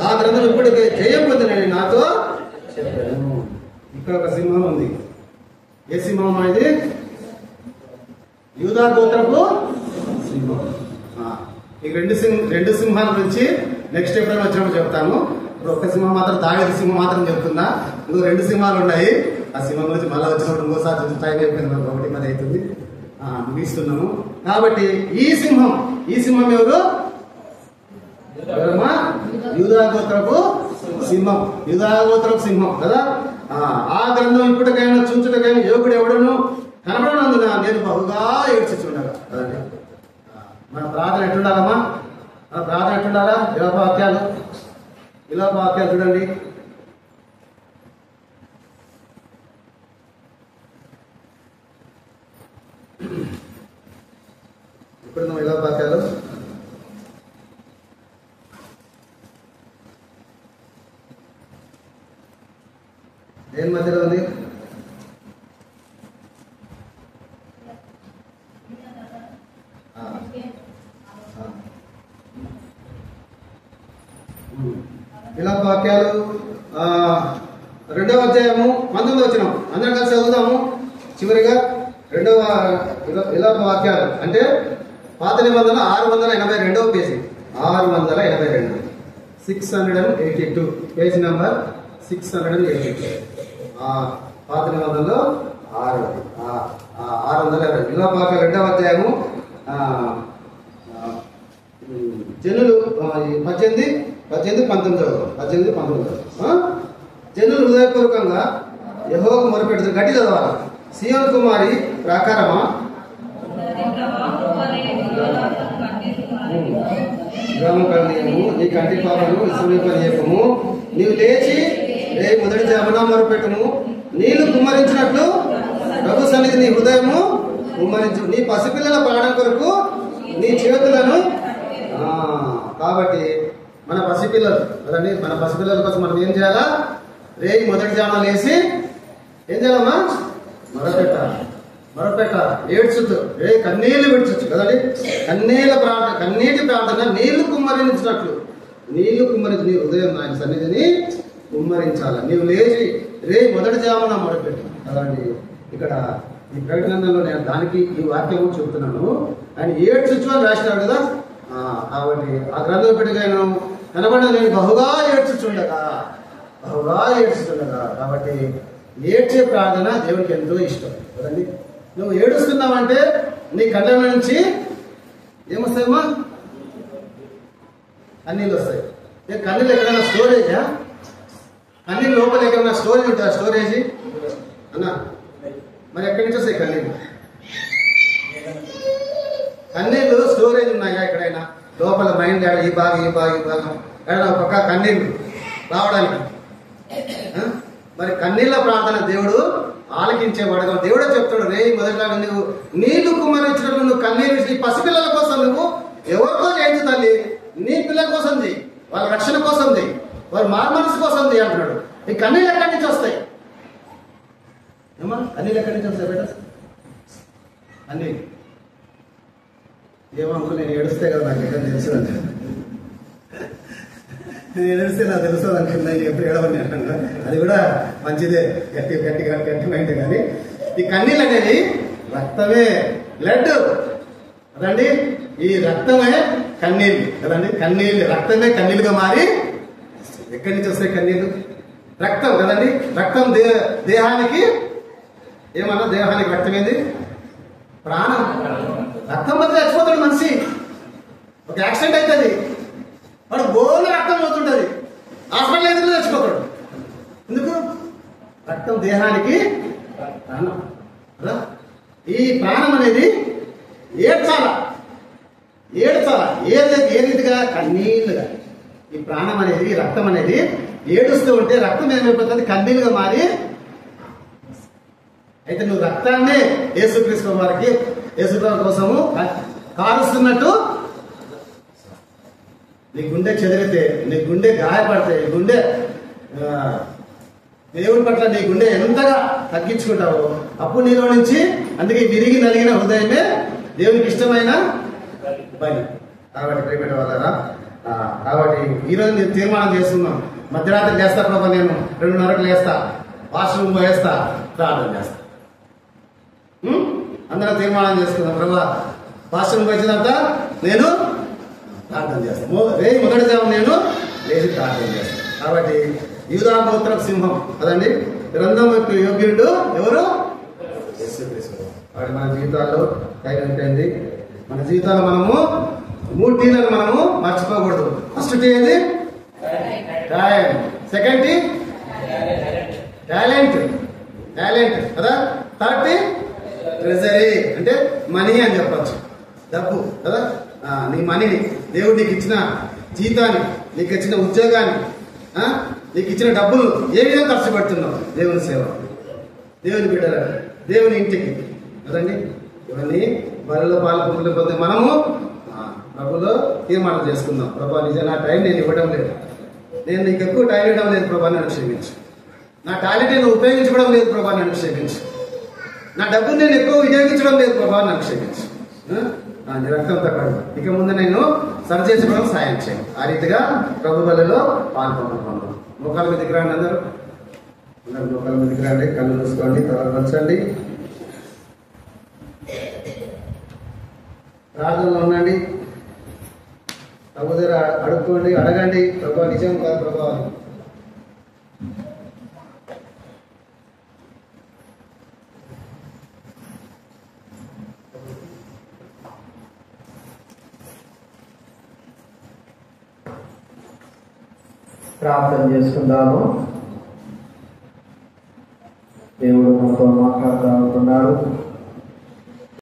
ఆ గ్రంథం ఇప్పటికే జయం పొందినని నాతో చెప్పాను. ఇక్కడ ఒక సింహం ఉంది. ఏ సింహం ఇది? యూదా గోత్రపు సింహం. ఈ రెండు సింహాల గురించి నెక్స్ట్ ఎప్పుడైనా వచ్చినప్పుడు చెప్తాను. ఇప్పుడు ఒక్క సింహం మాత్రం, దావీదు సింహం మాత్రం చెప్తున్నా. ఇంకో 2 సింహాలు ఉన్నాయి. ఆ సింహం గురించి మళ్ళీ వచ్చినప్పుడు ఇంకోసారి చూసి టైం అయిపోయింది, మనకు 1:10 అవుతుంది, ముగిస్తున్నాము. కాబట్టి ఈ సింహం ఎవరు? యూదా గోత్రపు సింహం. యూదా గోత్రపు సింహం కదా. ఆ గ్రంథం ఇప్పటికైనా చూచుటకైనా యోగుడు ఎవడను కనబడనందున నేను బహుగా ఏడ్చుచుండగా. మన ప్రార్థన ఎట్టుండాలమ్మా? మన ప్రార్థన ఎట్టుండాలా? విలాప వాక్యాలు చూడండి. ఇప్పుడు విలాప వాక్యాలు దేని మధ్యలో ఉంది? విలాప వాక్యాలు 2వ అధ్యాయము 19వ వచనం అందరం కలిసి చదువుదాము. చివరిగా 2వ విలాప వాక్యాలు అంటే పాత నిబంధన 682వ పేజీ. 682 682 page number 682. పాత నిబంధనలో 620 విలాప వాక్యాలు 2వ అధ్యాయము జనులు 18-19 జనులు హృదయపూర్వకంగా యెహోవాకు మొరపెడుతారు. గట్టి చదవాలి. సియోను కుమారి ప్రాకారమా, గ్రామ కన్నీయము, నీ కంటి పాపను విస్మరింపనీయకము. నీవు లేచి మొదటి జామున మొరపెట్టుము. నీళ్లు కుమ్మరించినట్లు ప్రభు సన్నిధి నీ హృదయము కుమ్మరించు. నీ పసిపిల్లల ప్రాణం కొరకు నీ చేతులను. కాబట్టి మన పసిపిల్లలు కదండి, మన పసిపిల్లల కోసం మనం ఏం చేయాలా? రేగి మొదటి జామున లేసి ఏం చేయాలమ్మా? మొరపెట్టాలి. ఏడ్చుతూ కన్నీళ్లు విడ్చొచ్చు కదండి. కన్నీటి ప్రార్థన నీళ్లు కుమ్మరించినట్లు. నీళ్లు కుమ్మరించి నీ హృదయం ఆయన సన్నిధిని కుమ్మరించాలి. నీవు లేచి మొదటి జామున మొరపెట్టు కదండి. ఇక్కడ ఈ ప్రకటనలో నేను దానికి ఈ వాక్యము చెబుతున్నాను. ఆయన ఏడ్చుచ్చు అని రాసినాడు కదా. కాబట్టి ఆ గ్రంథం పెట్టగాను కనబడిన నేను బహుగా ఏడ్చుచుండగా. కాబట్టి ఏడ్చే ప్రార్థన దేవునికి ఎంతో ఇష్టం కదండి. నువ్వు ఏడుస్తున్నావంటే నీ కళ్ళ నుంచి ఏమొస్తాయమ్మా? కన్నీళ్ళు వస్తాయి. కన్నీళ్ళు ఎక్కడైనా స్టోరేజా? కన్నీళ్ళు లోపల ఎక్కడైనా స్టోరేజ్ ఉంటుందా? స్టోరేజీ అన్నా మరి ఎక్కడి నుంచి వస్తాయి కన్నీళ్ళు? కన్నీళ్ళు స్టోరేజ్ ఉన్నాయా ఎక్కడైనా? లోపల మైండ్ ఈ భాగం ఎక్కడైనా ఒక పక్క కన్నీళ్ళు రావడానికి. మరి కన్నీళ్ళ ప్రార్థన దేవుడు ఆలకించేవాడుగా. దేవుడే చెప్తాడు, మొదటిలాగా నువ్వు నీళ్లు కుమ్మరించినట్లు నువ్వు కన్నీరు ఈ పసిపిల్లల కోసం నువ్వు ఎవరికో చేయించు తల్లి, నీ పిల్లల కోసం చేయి, వాళ్ళ రక్షణ కోసం చేయి, వారి మార్మనసు కోసం చేయి అంటున్నాడు. ఈ కన్నీళ్ళు ఎక్కడి నుంచి వస్తాయి? ఏమా కన్నీళ్ళు ఎక్కడి నుంచి వస్తాయి బేట? కన్నీళ్ళు ఏమనుకో, నేను ఏడుస్తే కదా నాకు ఎక్కడ తెలుసుదండి. నేను ఏడిస్తే నాకు తెలుస్తుంది అనుకున్నా. ఎప్పుడు ఏడవని అంటున్నా. అది కూడా మంచిదే, గట్టి మైండ్. కానీ ఈ కన్నీళ్ళు అనేది రక్తమే, బ్లడ్ కదండి. ఈ రక్తమే కన్నీళ్ళు కదండి. కన్నీళ్ళు రక్తమే కన్నీళ్ళుగా మారి ఎక్కడి నుంచి వస్తాయి కన్నీళ్ళు? రక్తం కదండి. రక్తం దేహానికి ఏమన్నా? దేహానికి రక్తం ఏంది? ప్రాణం. రక్తం మధ్య చచ్చిపోతాడు మనిషి. ఒక యాక్సిడెంట్ అవుతుంది, వాడు బోర్లు రక్తం పోతుంటది, హాస్పిటల్ ఎదురు చచ్చిపోతాడు. ఎందుకు? రక్తం దేహానికి ప్రాణం కదా. ఈ ప్రాణం అనేది ఏడ్చాలా, ఏ రీతిగా? కన్నీళ్ళుగా. ఈ ప్రాణం అనేది, రక్తం అనేది ఏడుస్తూ ఉంటే రక్తం ఏమైపోతుంది? కన్నీళ్ళుగా మారి. అయితే నువ్వు రక్తాన్ని యేసుక్రీస్తు వారికి, యేసుక్రీస్తు కోసము కారుస్తున్నట్టు నీ గుండె చెదిరితే, నీ గుండె గాయపడితే, నీ గుండె దేవుని పట్ల నీ గుండె ఎంతగా తగ్గించుకుంటావో అప్పుడు నీలో నుంచి, అందుకే విరిగి నలిగిన హృదయమే దేవునికి ఇష్టమైన బలి. కాబట్టి ప్రియమైన వాళ్ళరా, కాబట్టి ఈరోజు నేను తీర్మానం చేస్తున్నాం, మధ్యరాత్రి లేస్తా ప్రభా, నేను 2:30కు లేస్తా, వాష్రూమ్ పోయేస్తా, ప్రార్థన చేస్తా. అందరం తీర్మానం చేసుకుందాం, ప్రభా వాష్రూమ్ పోయినంత నేను ప్రార్థన చేస్తాను, మొదటి జాము నేను లేచి ప్రార్థన చేస్తాను. కాబట్టి యూదా గోత్రపు సింహం కదండి, గ్రంథం యొక్క యోగ్యుడు ఎవరు? కాబట్టి మన జీవితాల్లో టైం అయిపోయింది. మన జీవితాల్లో మనము 3 టీలను మనము మర్చిపోకూడదు. ఫస్ట్ టీ ఏది? టైం. సెకండ్ టీ టాలెంట్ కదా. థర్డ్ టీ ట్రెజరీ, అంటే మనీ అని చెప్పచ్చు, డబ్బు కదా. నీ మనీని, దేవుడు నీకు ఇచ్చిన జీతాన్ని, నీకు ఇచ్చిన ఉద్యోగాన్ని, నీకు ఇచ్చిన డబ్బులు ఏ విధంగా ఖర్చు పెడుతున్నావు? దేవుని సేవ, దేవుని బిడ్డల, దేవుని ఇంటికి కదండి. ఇవన్నీ బలలో పాల్గొనలు పొంది మనము ప్రభులో తీర్మానం చేసుకుందాం. ప్రభా నిజం నా టైం నేను ఇవ్వడం లేదు, నేను నీకు ఎక్కువ టైం ఇవ్వడం లేదు ప్రభా, నన్ను క్షమించు. నా టాలెంట్ నేను ఉపయోగించడం లేదు ప్రభా, నన్ను క్షమించు. నా డబ్బును నేను ఎక్కువ వినియోగించడం లేదు ప్రభా, నన్ను క్షమించు. నీ రక్తంతో కడుగు, ఇక ముందు నేను సరి చేసుకోవడం సాయం చేయండి. ఆ రీతిగా ప్రభు బలలో పాల్గొనుకున్నాను. మోకాల మీదకి రండి, అందరూ మోకాల మీదకి రండి, కళ్ళు మూసుకోండి, తలవంచండి, ప్రార్థనలో ఉండండి. ప్రభు దగ్గర అడుక్కోండి, అడగండి, ప్రభు నిజం కాదు ప్రభు. ప్రార్థన చేసుకుందాము. దేవుడు మనతో